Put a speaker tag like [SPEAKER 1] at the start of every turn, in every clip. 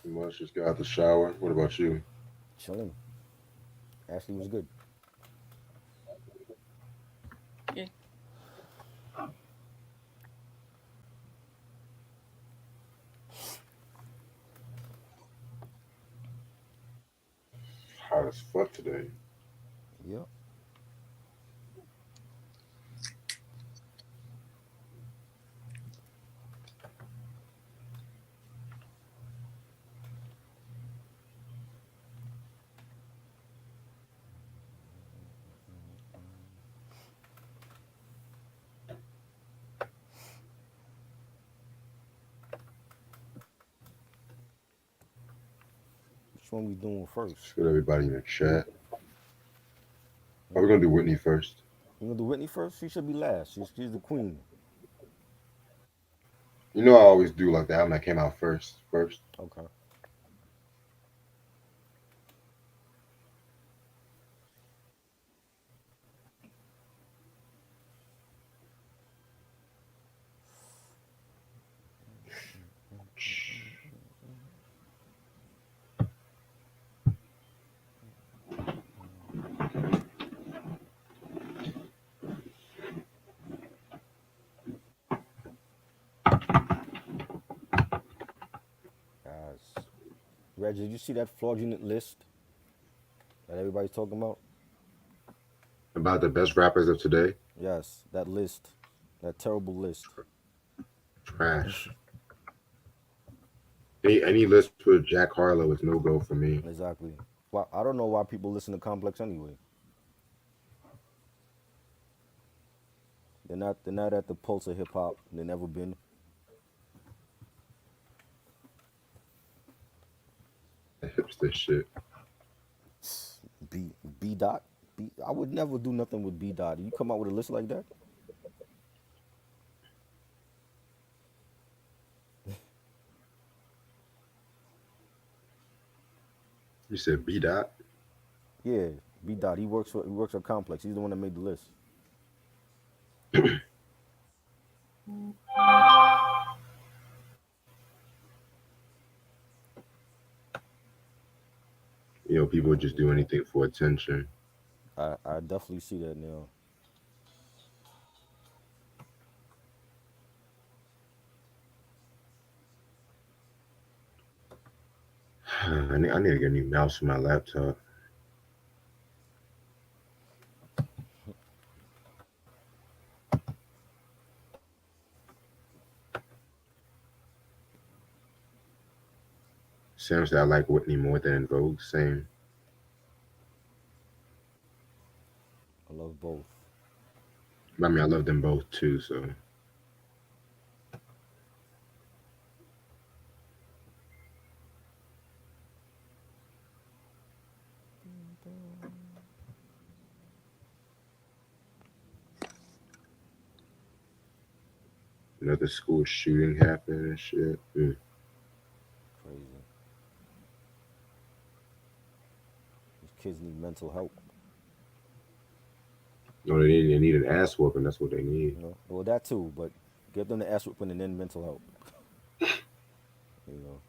[SPEAKER 1] Much just got out the shower. What about you?
[SPEAKER 2] Chilling. Ashley was good.
[SPEAKER 3] Yeah.
[SPEAKER 1] Hot as fuck today.
[SPEAKER 2] Yep. Which one we doing
[SPEAKER 1] Just
[SPEAKER 2] first?
[SPEAKER 1] got everybody in the chat. Oh, we're
[SPEAKER 2] Hmm?
[SPEAKER 1] gonna do Whitney first.
[SPEAKER 2] You gonna do Whitney first? She should be last. She's the queen.
[SPEAKER 1] You know I always do like the album that came out first. First.
[SPEAKER 2] Okay. Guys. Reg, did you see that fraudulent list that everybody's talking about?
[SPEAKER 1] About the best rappers of today.
[SPEAKER 2] Yes, that list. That terrible list.
[SPEAKER 1] Trash. Any list with Jack Harlow is no go for me.
[SPEAKER 2] Exactly. Well, I don't know why people listen to Complex anyway. They're not at the pulse of hip hop. They never been.
[SPEAKER 1] That hipster shit.
[SPEAKER 2] B dot. I would never do nothing with B dot. You come out with a list like that?
[SPEAKER 1] You said B dot.
[SPEAKER 2] Yeah, B dot. He works for Complex. He's the one that made the list.
[SPEAKER 1] You know, people just do anything for attention.
[SPEAKER 2] I definitely see that now.
[SPEAKER 1] I need to get a new mouse for my laptop. Sam said I like Whitney more than Vogue. Same.
[SPEAKER 2] I love both.
[SPEAKER 1] I mean, I love them both too. So another school shooting happened and shit.
[SPEAKER 2] Crazy. These kids need mental help.
[SPEAKER 1] No, they need an ass whooping. That's what they need.
[SPEAKER 2] Well, that too, but get them the ass whipping and then mental help. You know,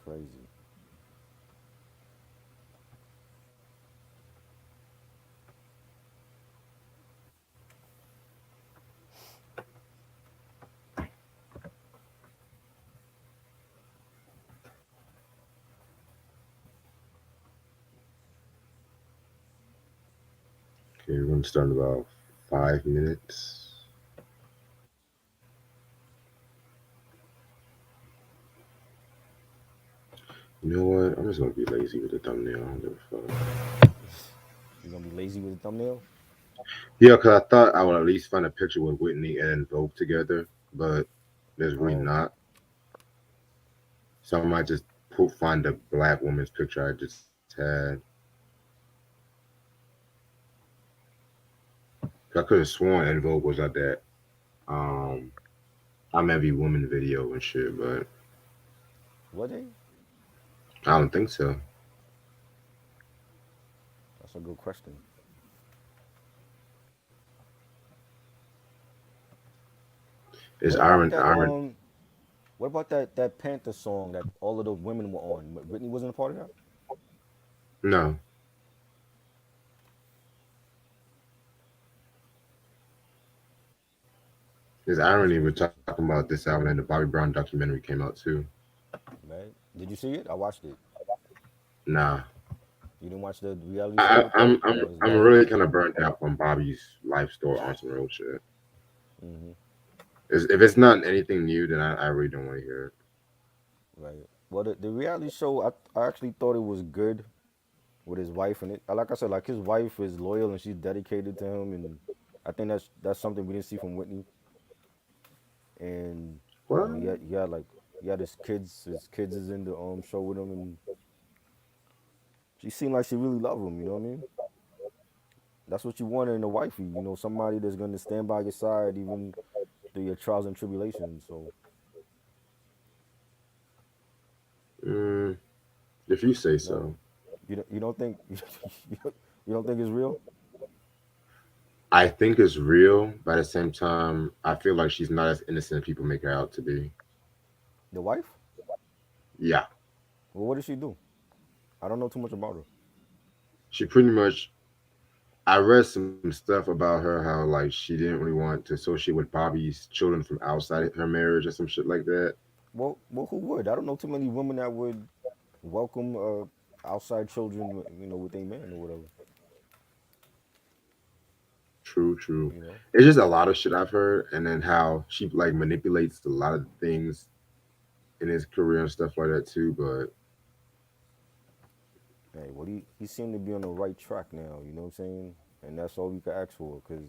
[SPEAKER 2] crazy.
[SPEAKER 1] Okay, we're gonna start in about 5 minutes. You know what? I'm just gonna be lazy with the thumbnail. I don't give a fuck.
[SPEAKER 2] You gonna be lazy with the thumbnail?
[SPEAKER 1] Yeah, cause I thought I would at least find a picture with Whitney and Vogue together, but there's really
[SPEAKER 2] Oh,
[SPEAKER 1] not. So I might just find the black woman's picture I just had. I could have sworn En Vogue was at that um I'm Every Woman video and shit, but
[SPEAKER 2] what they?
[SPEAKER 1] I don't think so.
[SPEAKER 2] That's a good question.
[SPEAKER 1] It's
[SPEAKER 2] What about
[SPEAKER 1] Iron
[SPEAKER 2] that
[SPEAKER 1] Iron.
[SPEAKER 2] what about that Panther song that all of those women were on? Whitney wasn't a part of that?
[SPEAKER 1] No, it's
[SPEAKER 2] That's
[SPEAKER 1] Irony. We're
[SPEAKER 2] crazy.
[SPEAKER 1] talking about this album, and the Bobby Brown documentary came out too.
[SPEAKER 2] Right? Did you see it? I watched it.
[SPEAKER 1] Nah,
[SPEAKER 2] You didn't watch the reality show with that or his
[SPEAKER 1] I'm
[SPEAKER 2] wife?
[SPEAKER 1] really kind of burnt out from Bobby's life story on some real shit.
[SPEAKER 2] Hmm.
[SPEAKER 1] If it's not anything new, then I really don't want to hear it.
[SPEAKER 2] Right. Well, the reality show, I actually thought it was good with his wife, and it, like I said, like his wife is loyal and she's dedicated to him, and I think that's something we didn't see from Whitney. And I mean,
[SPEAKER 1] What?
[SPEAKER 2] he had his kids is in the show with him, and she seemed like she really loved him. You know what I mean? That's what you want in a wifey. You know, somebody that's gonna stand by your side even through your trials and tribulations. So,
[SPEAKER 1] Mm, if you say
[SPEAKER 2] no,
[SPEAKER 1] so.
[SPEAKER 2] you don't think you don't think it's real?
[SPEAKER 1] I think it's real, but at the same time, I feel like she's not as innocent as people make her out to be.
[SPEAKER 2] The wife?
[SPEAKER 1] Yeah,
[SPEAKER 2] Well, what did she do? I don't know too much about her.
[SPEAKER 1] she pretty much. I read some stuff about her how like she didn't really want to associate with Bobby's children from outside her marriage or some shit like that.
[SPEAKER 2] Well, who would? I don't know too many women that would welcome outside children, you know, with a man or whatever.
[SPEAKER 1] True, true.
[SPEAKER 2] You know,
[SPEAKER 1] It's just a lot of shit I've heard, and then how she like manipulates a lot of things in his career and stuff like that too. But
[SPEAKER 2] hey, well, he seemed to be on the right track now. You know what I'm saying? And that's all we could ask for, because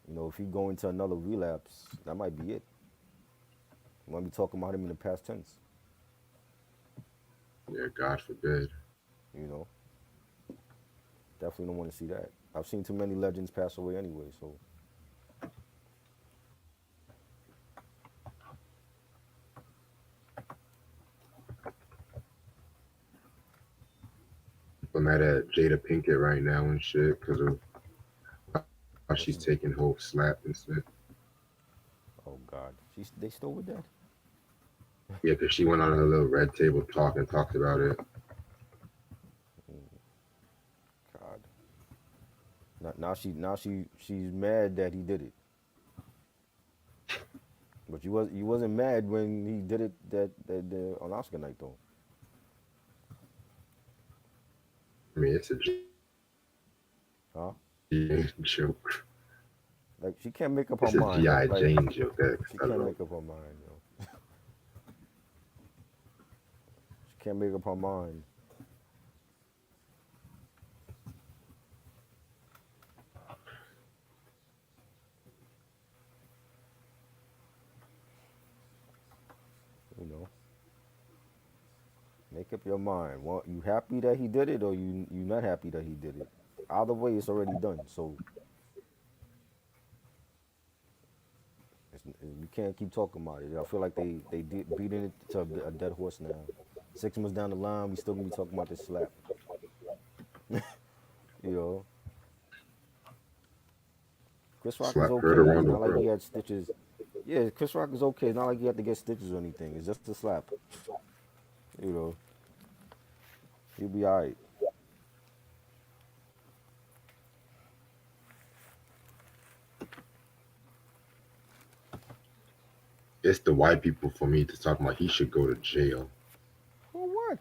[SPEAKER 2] you know, if he go into another relapse, that might be it. We might be talking about him in the past tense.
[SPEAKER 1] yeah, God forbid.
[SPEAKER 2] You know, definitely don't want to see that. I've seen too many legends pass away anyway. So
[SPEAKER 1] I'm mad at Jada Pinkett right now and shit because of how she's
[SPEAKER 2] what she
[SPEAKER 1] taking
[SPEAKER 2] do?
[SPEAKER 1] whole slap and shit.
[SPEAKER 2] Oh God, they still with that?
[SPEAKER 1] Yeah, because she went on her little red table talk and talked about it.
[SPEAKER 2] God, she's mad that he did it. But you wasn't mad when he did it on Oscar night though.
[SPEAKER 1] I mean, it's a
[SPEAKER 2] Huh?
[SPEAKER 1] joke.
[SPEAKER 2] Like she can't make up her
[SPEAKER 1] It's a
[SPEAKER 2] mind.
[SPEAKER 1] GI
[SPEAKER 2] Like
[SPEAKER 1] Jane joke that
[SPEAKER 2] she
[SPEAKER 1] I
[SPEAKER 2] can't
[SPEAKER 1] wrote.
[SPEAKER 2] make up her mind, yo. She can't make up her mind. You know, make up your mind. Well, you happy that he did it, or you not happy that he did it? Either way, it's already done. So we can't keep talking about it. I feel like they did beating it to a dead horse now. 6 months down the line, we still gonna be talking about this slap. You know, Chris Rock is
[SPEAKER 1] Slap heard
[SPEAKER 2] okay. It's
[SPEAKER 1] around the
[SPEAKER 2] not like he
[SPEAKER 1] world.
[SPEAKER 2] had stitches. Yeah, Chris Rock is okay. It's not like he had to get stitches or anything. It's just a slap. You know, he'll be all right.
[SPEAKER 1] It's the white people for me to talk about he should go to jail.
[SPEAKER 2] For what?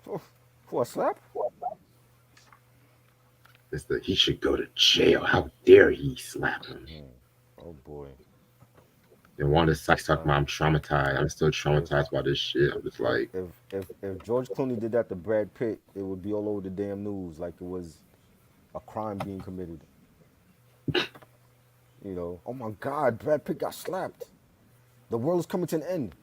[SPEAKER 2] For, for a slap?
[SPEAKER 1] It's the he should go to jail. How dare he slap him?
[SPEAKER 2] Oh boy.
[SPEAKER 1] And Wanda Sykes talking
[SPEAKER 2] Uh,
[SPEAKER 1] about I'm traumatized. I'm still
[SPEAKER 2] if
[SPEAKER 1] traumatized by this shit. I'm just like,
[SPEAKER 2] if George Clooney did that to Brad Pitt, it would be all over the damn news like it was a crime being committed. You know, oh my God, Brad Pitt got slapped. The world is coming to an end.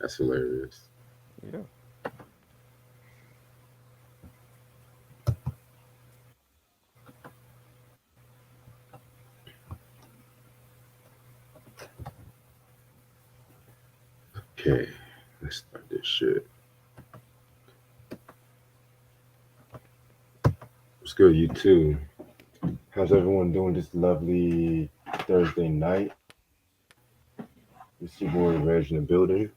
[SPEAKER 1] that's hilarious.
[SPEAKER 2] Yeah.
[SPEAKER 1] Okay, let's start this shit. What's good, you too? How's everyone doing this lovely Thursday night? It's your boy Reg in the building.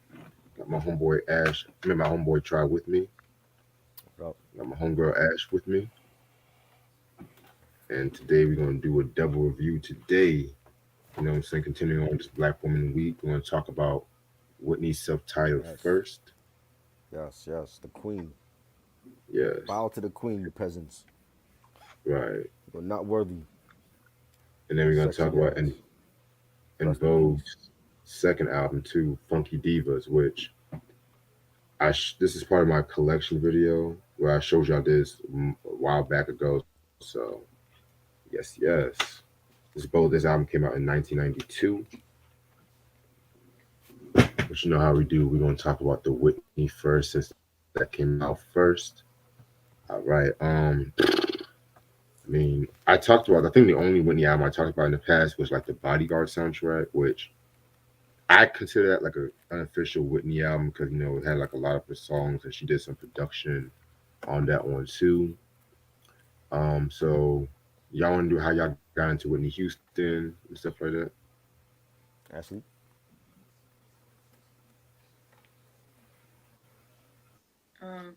[SPEAKER 1] Got my homeboy Ash. I mean, my homeboy Try with me.
[SPEAKER 2] What up?
[SPEAKER 1] Got my homegirl Ash with me. And today we're gonna do a double review. Today, you know what I'm saying? Continuing on this Black Woman Week, we're gonna talk about Whitney's self-titled
[SPEAKER 2] Yes,
[SPEAKER 1] first.
[SPEAKER 2] yes, yes. The queen.
[SPEAKER 1] Yes,
[SPEAKER 2] Bow to the queen, you peasants.
[SPEAKER 1] right.
[SPEAKER 2] You're not worthy
[SPEAKER 1] And then
[SPEAKER 2] of
[SPEAKER 1] we're gonna talk
[SPEAKER 2] sexy
[SPEAKER 1] about
[SPEAKER 2] ass.
[SPEAKER 1] in
[SPEAKER 2] Rest in peace.
[SPEAKER 1] Vogue's second album too, Funky Divas, which this is part of my collection video where I showed y'all this a while back ago. So yes, this album came out in 1992. But you know how we do. We're gonna talk about the Whitney first since that came out first. All right. I mean, I talked about. I think the only Whitney album I talked about in the past was like the Bodyguard soundtrack, which I consider that like a unofficial Whitney album because you know it had like a lot of her songs and she did some production on that one too. So y'all want to do how y'all got into Whitney Houston and stuff like that?
[SPEAKER 2] Ashley?
[SPEAKER 3] Um,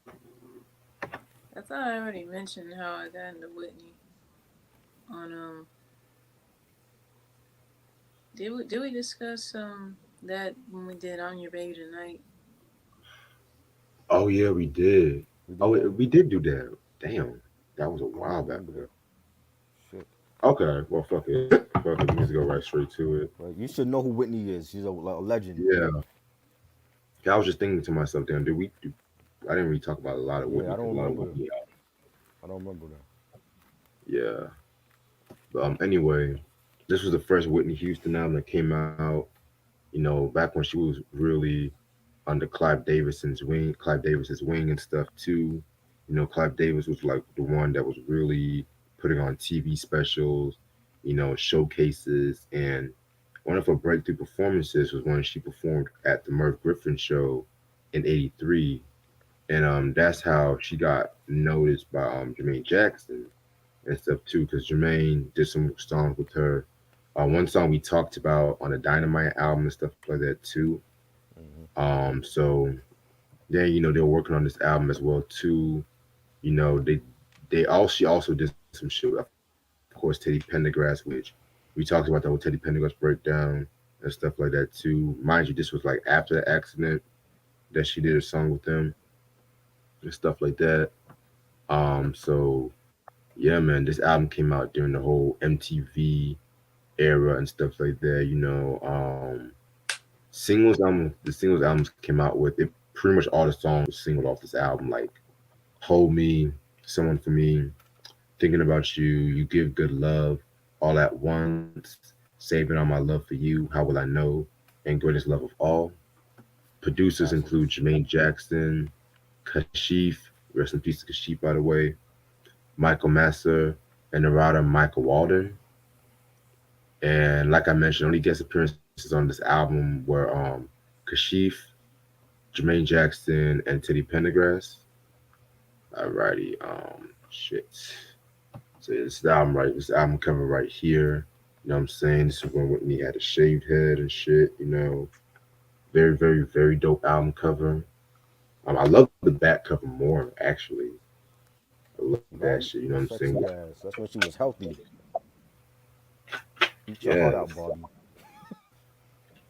[SPEAKER 3] I thought I already mentioned how I got into Whitney on did we discuss that when we did On Your Baby Tonight?
[SPEAKER 1] Oh yeah, we did.
[SPEAKER 2] We
[SPEAKER 1] Oh,
[SPEAKER 2] did that?
[SPEAKER 1] we did do that. Damn, that was a
[SPEAKER 2] I don't
[SPEAKER 1] while
[SPEAKER 2] even
[SPEAKER 1] back
[SPEAKER 2] remember
[SPEAKER 1] ago.
[SPEAKER 2] that. Shit.
[SPEAKER 1] Okay, well fuck it, fuck it. We just go right straight to it.
[SPEAKER 2] Right. You should know who Whitney is. She's like a legend.
[SPEAKER 1] Yeah, I was just thinking to myself, damn, did we? I didn't really talk about a lot of
[SPEAKER 2] Yeah,
[SPEAKER 1] Whitney
[SPEAKER 2] I
[SPEAKER 1] because
[SPEAKER 2] don't
[SPEAKER 1] a lot of
[SPEAKER 2] remember.
[SPEAKER 1] Whitney.
[SPEAKER 2] I don't remember that.
[SPEAKER 1] Yeah, but anyway, this was the first Whitney Houston album that came out. You know, back when she was really under Clive Davis's wing and stuff too. You know, Clive Davis was like the one that was really putting on TV specials, you know, showcases, and one of her breakthrough performances was when she performed at the Merv Griffin show in '83, and that's how she got noticed by Jermaine Jackson and stuff too, because Jermaine did some songs with her. One song we talked about on the Dynamite album and stuff like that too.
[SPEAKER 2] Hmm.
[SPEAKER 1] So then you know they were working on this album as well too. You know she also did some shit with, of course, Teddy Pendergrass, which we talked about the whole Teddy Pendergrass breakdown and stuff like that too. Mind you, this was like after the accident that she did a song with them and stuff like that. So yeah, man, this album came out during the whole MTV era and stuff like that. You know, the singles albums came out with it. Pretty much all the songs were singled off this album, like "Hold Me," "Someone for Me," "Thinking About You," "You Give Good Love," "All at Once," "Saving All My Love for You," "How Will I Know," and "Greatest Love of All." Producers include
[SPEAKER 2] Classics.
[SPEAKER 1] Jermaine Jackson, Kashif, rest in peace to Kashif, by the way, Michael Masser, and Narada Michael Walden. And like I mentioned, only guest appearances on this album were Kashif, Jermaine Jackson, and Teddy Pendergrass. Alrighty, shit. So this album cover right here. You know what I'm saying? This is when Whitney had a shaved head and shit. You know, very, very, very dope album cover. I love the back cover more actually. I love that shit. You know
[SPEAKER 2] Right?
[SPEAKER 1] what I'm saying?
[SPEAKER 2] Sexy ass. That's when she was healthy. Eat your heart
[SPEAKER 1] Yes.
[SPEAKER 2] out, Barbie.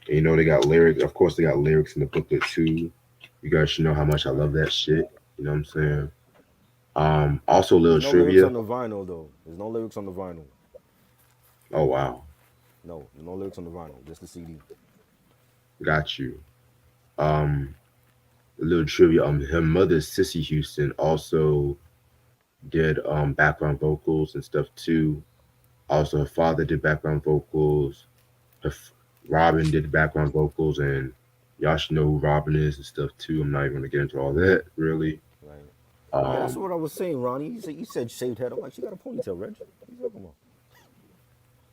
[SPEAKER 1] And, you know they got lyrics. Of course, they got lyrics in the booklet too. You guys should know how much I love
[SPEAKER 2] Right.
[SPEAKER 1] that shit. You know what I'm
[SPEAKER 2] Right.
[SPEAKER 1] saying? Also a little
[SPEAKER 2] There's no lyrics
[SPEAKER 1] trivia.
[SPEAKER 2] on the vinyl though. There's no lyrics on the vinyl.
[SPEAKER 1] Oh wow,
[SPEAKER 2] No, no lyrics on the vinyl. Just the CD.
[SPEAKER 1] got you. Um, a little trivia. Her mother, Sissy Houston, also did background vocals and stuff too. Also, her father did background vocals. Her Robin did background vocals, and y'all should know who Robin is and stuff too. I'm not even gonna get into all that really.
[SPEAKER 2] Right. Yeah, that's
[SPEAKER 1] Um,
[SPEAKER 2] what I was saying, Ronnie. You said shaved head. I'm like, she got a ponytail, Reg. What you talking about?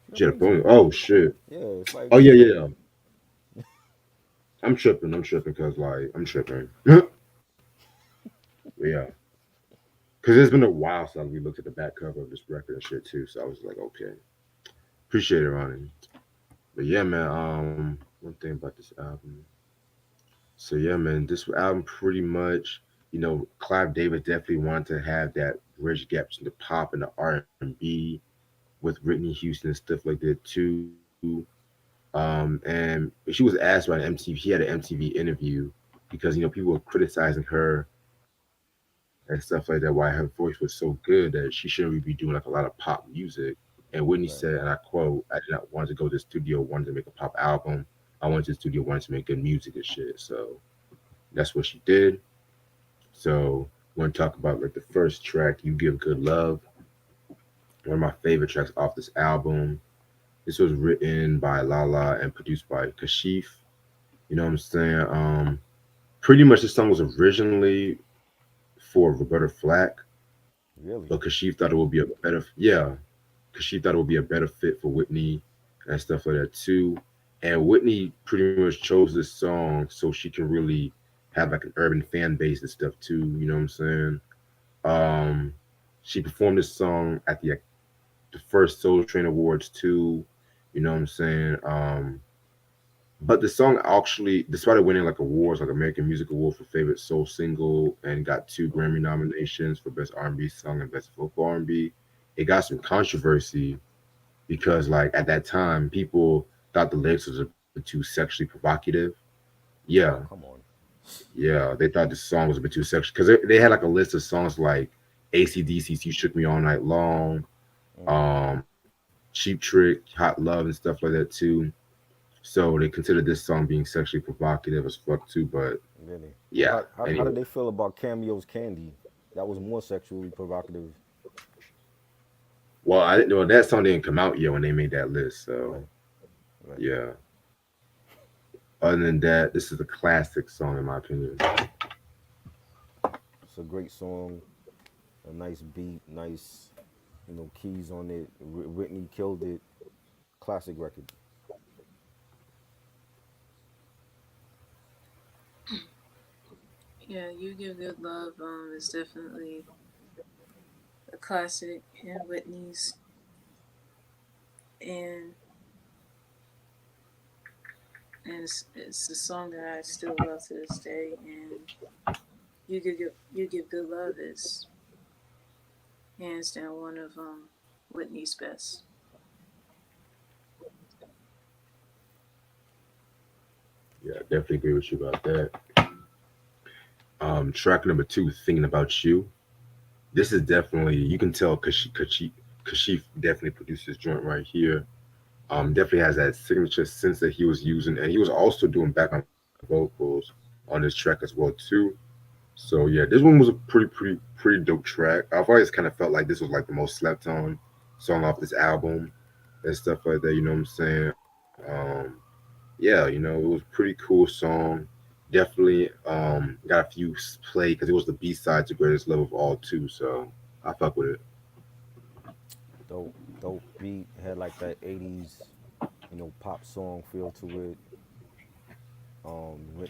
[SPEAKER 2] She got
[SPEAKER 1] she
[SPEAKER 2] a
[SPEAKER 1] had a
[SPEAKER 2] ponytail.
[SPEAKER 1] phone. Oh shit.
[SPEAKER 2] Yeah, it's like
[SPEAKER 1] Oh
[SPEAKER 2] it's
[SPEAKER 1] yeah,
[SPEAKER 2] like
[SPEAKER 1] yeah. I'm tripping because like I'm tripping. Yeah, because it's been a while since we looked at the back cover of this record and shit too. So I was like, okay, appreciate it, Ronnie. But yeah, man. One thing about this album. So yeah, man, this album pretty much, Clive David definitely wanted to have that bridge gap between the pop and the R&B with Whitney Houston and stuff like that too. And she was asked by an MTV. She had an MTV interview because people were criticizing her and stuff like that. Why her voice was so good that she shouldn't really be doing like a lot of pop music. And Whitney said, and I
[SPEAKER 2] Right.
[SPEAKER 1] quote, "I did not want to go to the studio, wanted to make a pop album. I went to the studio, wanted to make good music and shit." So that's what she did. So we're gonna talk about like the first track, "You Give Good Love," one of my favorite tracks off this album. This was written by Lala and produced by Kashif. You know what I'm saying? Pretty much this song was originally for Roberta Flack, but
[SPEAKER 2] Really?
[SPEAKER 1] Kashif thought it would be a better, yeah, Kashif thought it would be a better fit for Whitney and stuff like that too. And Whitney pretty much chose this song so she can really have like an urban fan base and stuff too. You know what I'm saying? Um, she performed this song at the first Soul Train Awards too. You know what I'm saying? But the song actually, despite it winning like awards, like American Music Award for favorite soul single, and got two
[SPEAKER 2] Oh,
[SPEAKER 1] Grammy nominations for best R&B song and best vocal R&B, it got some controversy because like at that time, people thought the lyrics was a bit too sexually provocative. Yeah,
[SPEAKER 2] oh, come on.
[SPEAKER 1] yeah, they thought the song was a bit too sexual because they had like a list of songs like AC/DC's "You Shook Me All Night Long,"
[SPEAKER 2] Mm,
[SPEAKER 1] Cheap Trick, Hot Love, and stuff like that too. So they considered this song being sexually provocative as fuck too. But
[SPEAKER 2] really? Well,
[SPEAKER 1] yeah,
[SPEAKER 2] how
[SPEAKER 1] anyway.
[SPEAKER 2] did they feel about Cameo's Candy? That was more sexually provocative.
[SPEAKER 1] Well, I didn't know that song didn't come out yet when they made that list. So
[SPEAKER 2] Right, right.
[SPEAKER 1] yeah. Other than that, this is a classic song in my opinion.
[SPEAKER 2] It's a great song, a nice beat, nice, keys on it. Whitney killed it. Classic record.
[SPEAKER 3] Yeah, You Give Good Love is definitely a classic in Whitney's, and it's a song that I still love to this day. And You Give Good Love is hands down one of Whitney's best.
[SPEAKER 1] Yeah, I definitely agree with you about that. Track number two, "Thinking About You." This is definitely you can tell Kashif definitely produced this joint right here. Definitely has that signature sense that he was using, and he was also doing background vocals on this track as well too. So yeah, this one was a pretty dope track. I've always kind of felt like this was like the most slept on song off this album and stuff like that. You know what I'm saying? Yeah, it was a pretty cool song. Definitely got a few play because it was the B side to Greatest Love of All too. So I fuck with it.
[SPEAKER 2] Dope, dope beat. Had like that 80s, pop song feel to it.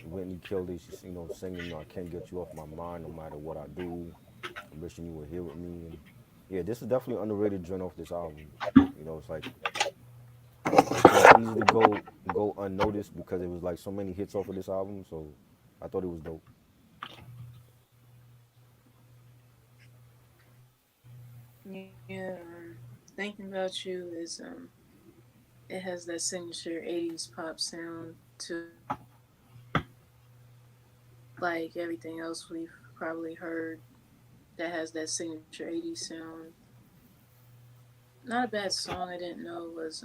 [SPEAKER 2] Whitney killed it. She's, singing, I can't get you off my mind no matter what I do. I'm wishing you were here with me. And yeah, this is definitely underrated joint off this album. It's like it can easily go unnoticed because it was like so many hits off of this album. So I thought it was dope.
[SPEAKER 3] Yeah, Thinking About You is it has that signature '80s pop sound to it, like everything else we've probably heard that has that signature '80s sound. Not a bad song. I didn't know was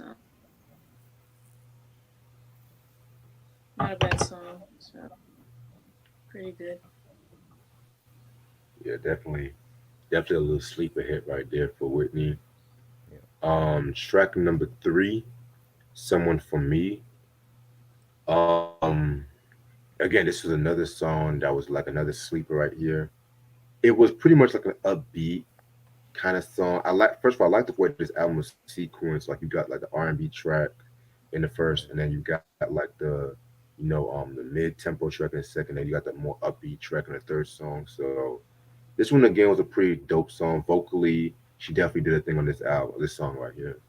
[SPEAKER 3] not a bad song. So pretty good.
[SPEAKER 1] Yeah, definitely a little sleeper hit right there for Whitney.
[SPEAKER 2] Yeah.
[SPEAKER 1] Track number three, "Someone for Me." Um, Again, this was another song that was like another sleeper right here. It was pretty much like an upbeat kind of song. I like first of all, I like the way this album was sequenced. Like you got like the R&B track in the first,
[SPEAKER 2] Right.
[SPEAKER 1] and then you got like the the mid tempo track in the second, and you got the more upbeat track in the third song. So this one again was a pretty dope song. Vocally, she definitely did a thing on this album, this song right here.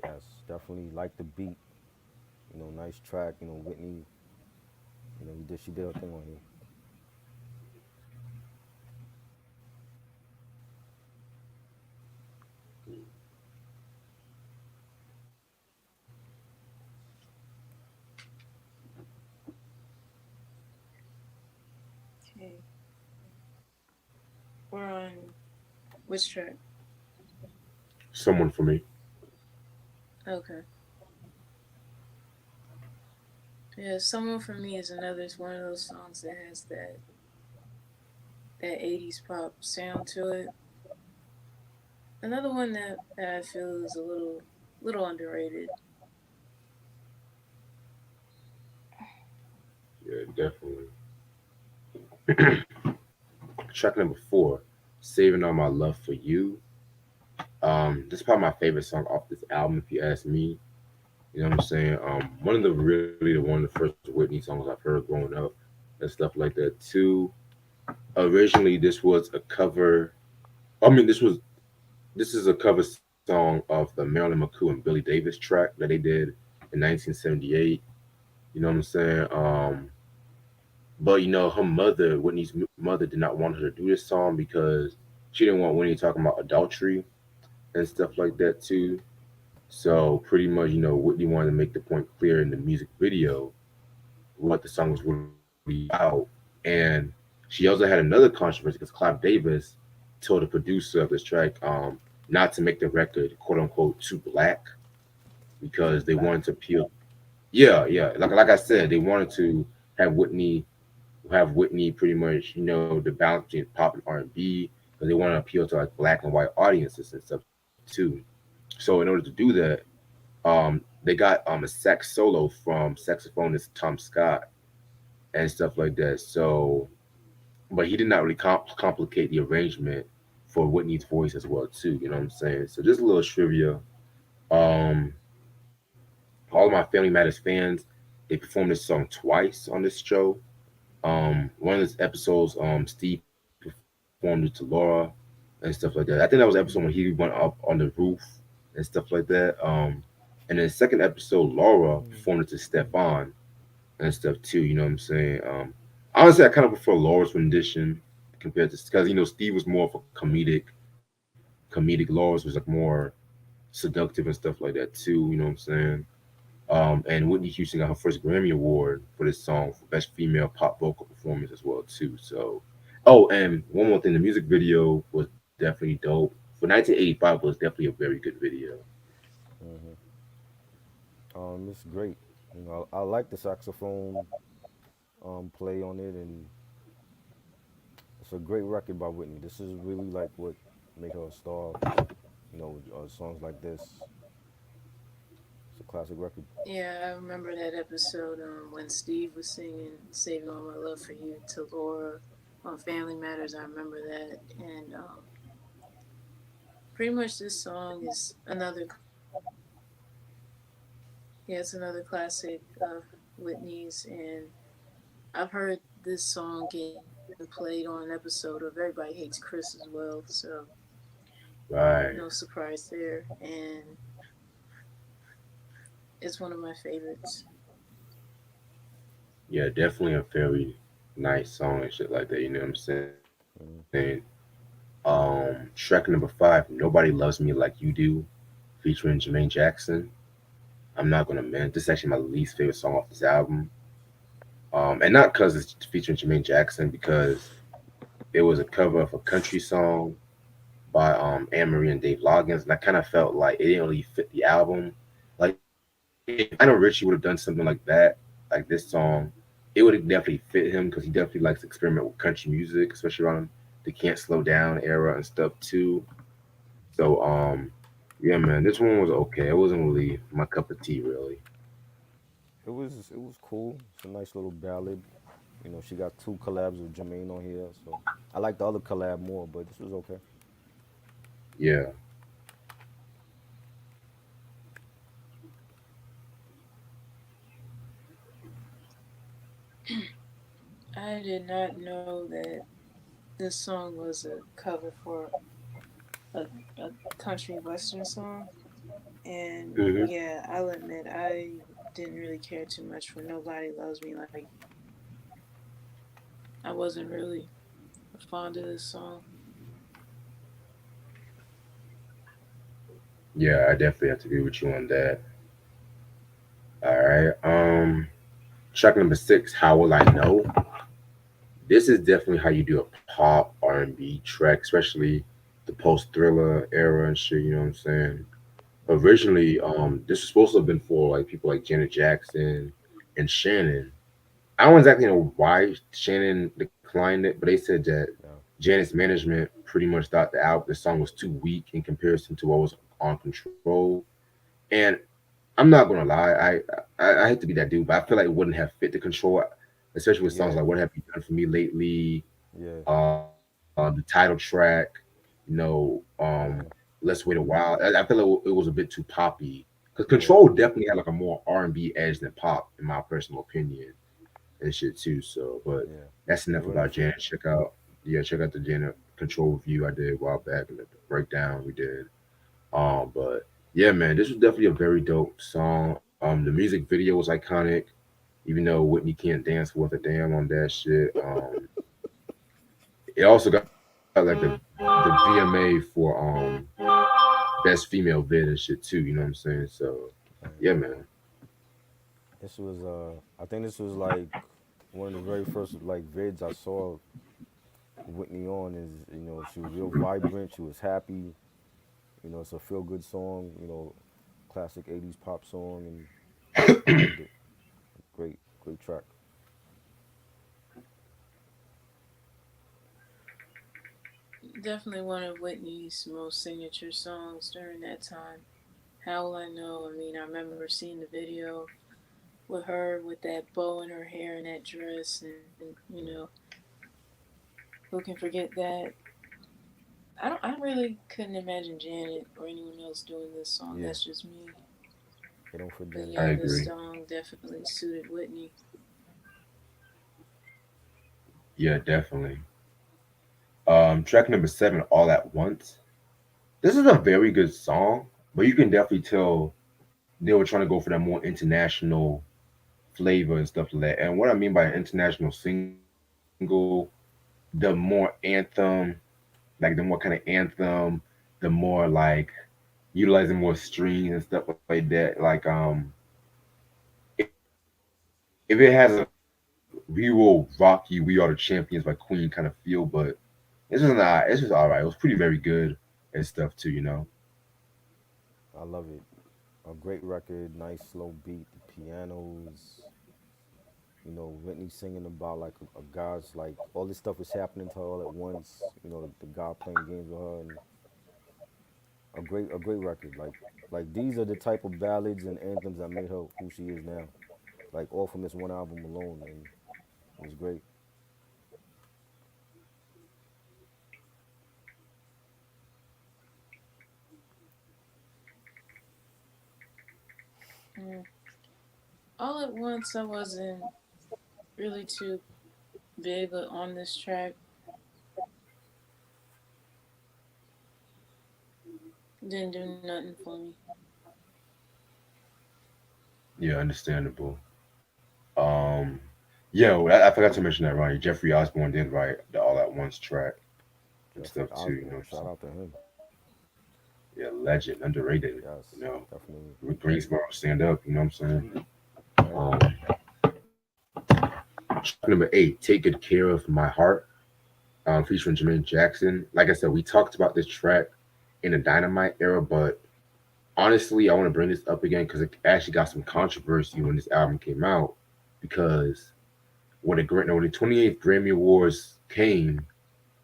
[SPEAKER 2] Yes, definitely like the beat. Nice track. Whitney. She did her thing on here.
[SPEAKER 3] Okay, we're on which track?
[SPEAKER 1] Someone for me.
[SPEAKER 3] Okay. Yeah, Someone for Me is another. It's one of those songs that has that 80s pop sound to it. Another one that I feel is a little underrated.
[SPEAKER 1] Yeah, definitely. Track number four, "Saving All My Love for You." This is probably my favorite song off this album, if you ask me. You know what I'm saying? One of the first Whitney songs I've heard growing up, and stuff like that too. Originally, this was a cover. I mean, this is a cover song of the Marilyn McCool and Billy Davis track that they did in 1978. You know what I'm saying? But her mother, Whitney's mother, did not want her to do this song because she didn't want Whitney talking about adultery and stuff like that too. So pretty much, Whitney wanted to make the point clear in the music video what the song was really about. And she also had another controversy because Clive Davis told the producer of this track not to make the record quote unquote too black
[SPEAKER 2] Too
[SPEAKER 1] because they
[SPEAKER 2] black.
[SPEAKER 1] wanted to appeal. Yeah, yeah. Like I said, they wanted to have Whitney pretty much the balance between pop and R&B because they want to appeal to like black and white audiences and stuff too. So in order to do that, they got a sax solo from saxophonist Tom Scott and stuff like that. So, but he did not really complicate the arrangement for Whitney's voice as well too. You know what I'm saying? So just a little trivia. Um, all of my Family Matters fans, they performed this song twice on this show. One of those episodes, Steve performed it to Laura and stuff like that. I think that was the episode when he went up on the roof and stuff like that. And then the second episode, Laura performed it to Stefan and stuff too. You know what I'm saying? Honestly, I kind of prefer Laura's rendition compared to because Steve was more of a comedic. Laura's was like more seductive and stuff like that too. You know what I'm saying? And Whitney Houston got her first Grammy Award for this song for Best Female Pop Vocal Performance as well too. So, oh, and one more thing, the music video was definitely dope. For 1985, was definitely a very good video.
[SPEAKER 2] hmm it's great. I like the saxophone play on it, and it's a great record by Whitney. This is really like what make her a star. Songs like this. It's a classic record.
[SPEAKER 3] Yeah, I remember that episode when Steve was singing "Saving All My Love for You" to Laura on Family Matters. I remember that, and pretty much this song is another. Yeah, it's another classic of Whitney's, and I've heard this song getting played on an episode of Everybody Hates Chris as well. So
[SPEAKER 1] Right.
[SPEAKER 3] no surprise there, and it's one of my favorites.
[SPEAKER 1] Yeah, definitely a very nice song and shit like that. You know what I'm saying?
[SPEAKER 2] Mm-hmm.
[SPEAKER 1] Track number five, "Nobody Loves Me Like You Do," featuring Jermaine Jackson. I'm not gonna man, this is actually my least favorite song off this album. And not because it's featuring Jermaine Jackson, because it was a cover of a country song by Anne Marie and Dave Loggins, and I kind of felt like it didn't really fit the album. Like if Lionel Richie would have done something like that, like this song, it would have definitely fit him because he definitely likes to experiment with country music, especially around the "Can't Slow Down" era and stuff too. So yeah, man, this one was okay. It wasn't really my cup of tea, really.
[SPEAKER 2] It was cool. It's a nice little ballad. She got two collabs with Jermaine on here, so I like the other collab more, but this was okay.
[SPEAKER 1] Yeah.
[SPEAKER 3] I did not know that this song was a cover for a country western song. And
[SPEAKER 1] Hmm.
[SPEAKER 3] yeah, I'll admit I didn't really care too much for Nobody Loves Me Like You. I wasn't really fond of this song.
[SPEAKER 1] Yeah, I definitely have to agree with you on that. All right. Track number six, How Will I Know? This is definitely how you do a pop R&B track, especially the post thriller era and shit. You know what I'm saying? Originally, this was supposed to have been for like people like Janet Jackson and Shannon. I don't exactly know why Shannon declined it, but they said that
[SPEAKER 2] Yeah,
[SPEAKER 1] Janet's management pretty much thought the song was too weak in comparison to what was on Control. And I'm not gonna lie, I hate to be that dude, but I feel like it wouldn't have fit the Control, especially with songs
[SPEAKER 2] yeah,
[SPEAKER 1] like "What Have You Done for Me Lately,"
[SPEAKER 2] yeah,
[SPEAKER 1] the title track,
[SPEAKER 2] yeah,
[SPEAKER 1] "Let's Wait a While." I feel like it was a bit too poppy because
[SPEAKER 2] yeah,
[SPEAKER 1] Control definitely had like a more R&B edge than pop, in my personal opinion, and shit too. So, but
[SPEAKER 2] yeah.
[SPEAKER 1] that's
[SPEAKER 2] It
[SPEAKER 1] enough
[SPEAKER 2] wouldn't
[SPEAKER 1] about
[SPEAKER 2] fit.
[SPEAKER 1] Janet. Check out the Janet Control review I did a while back and the breakdown we did. But yeah, man, this was definitely a very dope song. The music video was iconic, even though Whitney can't dance worth a damn on that shit. It also got like the VMA for best female vid and shit too. You know what I'm saying? So
[SPEAKER 2] Right.
[SPEAKER 1] yeah, man.
[SPEAKER 2] This was I think this was like one of the very first like vids I saw Whitney on. Is, she was real vibrant. She was happy. It's a feel good song. Classic '80s pop song, and I loved it. Great, great track.
[SPEAKER 3] Definitely one of Whitney's most signature songs during that time. How will I know? I mean, I remember seeing the video with her with that bow in her hair and that dress, and who can forget that? I really couldn't imagine Janet or anyone else doing this song.
[SPEAKER 2] Yeah,
[SPEAKER 3] That's just me.
[SPEAKER 2] they don't fit
[SPEAKER 3] But
[SPEAKER 2] Janet
[SPEAKER 1] I
[SPEAKER 3] yeah,
[SPEAKER 2] like
[SPEAKER 3] this
[SPEAKER 1] agree.
[SPEAKER 2] that.
[SPEAKER 3] song definitely suited Whitney.
[SPEAKER 1] Yeah, definitely. Track number seven, All at Once. This is a very good song, but you can definitely tell they were trying to go for that more international flavor and stuff like that. And what I mean by international single, the more anthem, like the more kind of anthem, the more like utilizing more strings and stuff like that. If it has a "We Will Rock You, We Are the Champions" by Queen kind of feel, but it's just not. It's just all right. It was pretty very good and stuff too.
[SPEAKER 2] I love it. A great record, nice slow beat, the pianos. Whitney singing about like a guy's like all this stuff was happening to her all at once. The guy playing games with her, and a great record. Like these are the type of ballads and anthems that made her who she is now. Like all from this one album alone, and it was great.
[SPEAKER 3] Mm. All at once, I wasn't really too big on this track. Didn't do nothing for me.
[SPEAKER 1] Yeah, understandable. Yeah, I forgot to mention that, Ronnie. Jeffrey Osborne did write the All at Once track and
[SPEAKER 2] Jeffrey
[SPEAKER 1] stuff too. You know,
[SPEAKER 2] Osborne, shout out to him.
[SPEAKER 1] yeah, legend, underrated.
[SPEAKER 2] Yes,
[SPEAKER 1] You know,
[SPEAKER 2] definitely.
[SPEAKER 1] Greensboro, stand up. You know what I'm saying?
[SPEAKER 2] Right.
[SPEAKER 1] Um, Track number eight, "Take Good Care of My Heart," featuring Jermaine Jackson. Like I said, we talked about this track in the Dynamite era, but honestly, I want to bring this up again because it actually got some controversy when this album came out. Because when the 28th Grammy Awards came,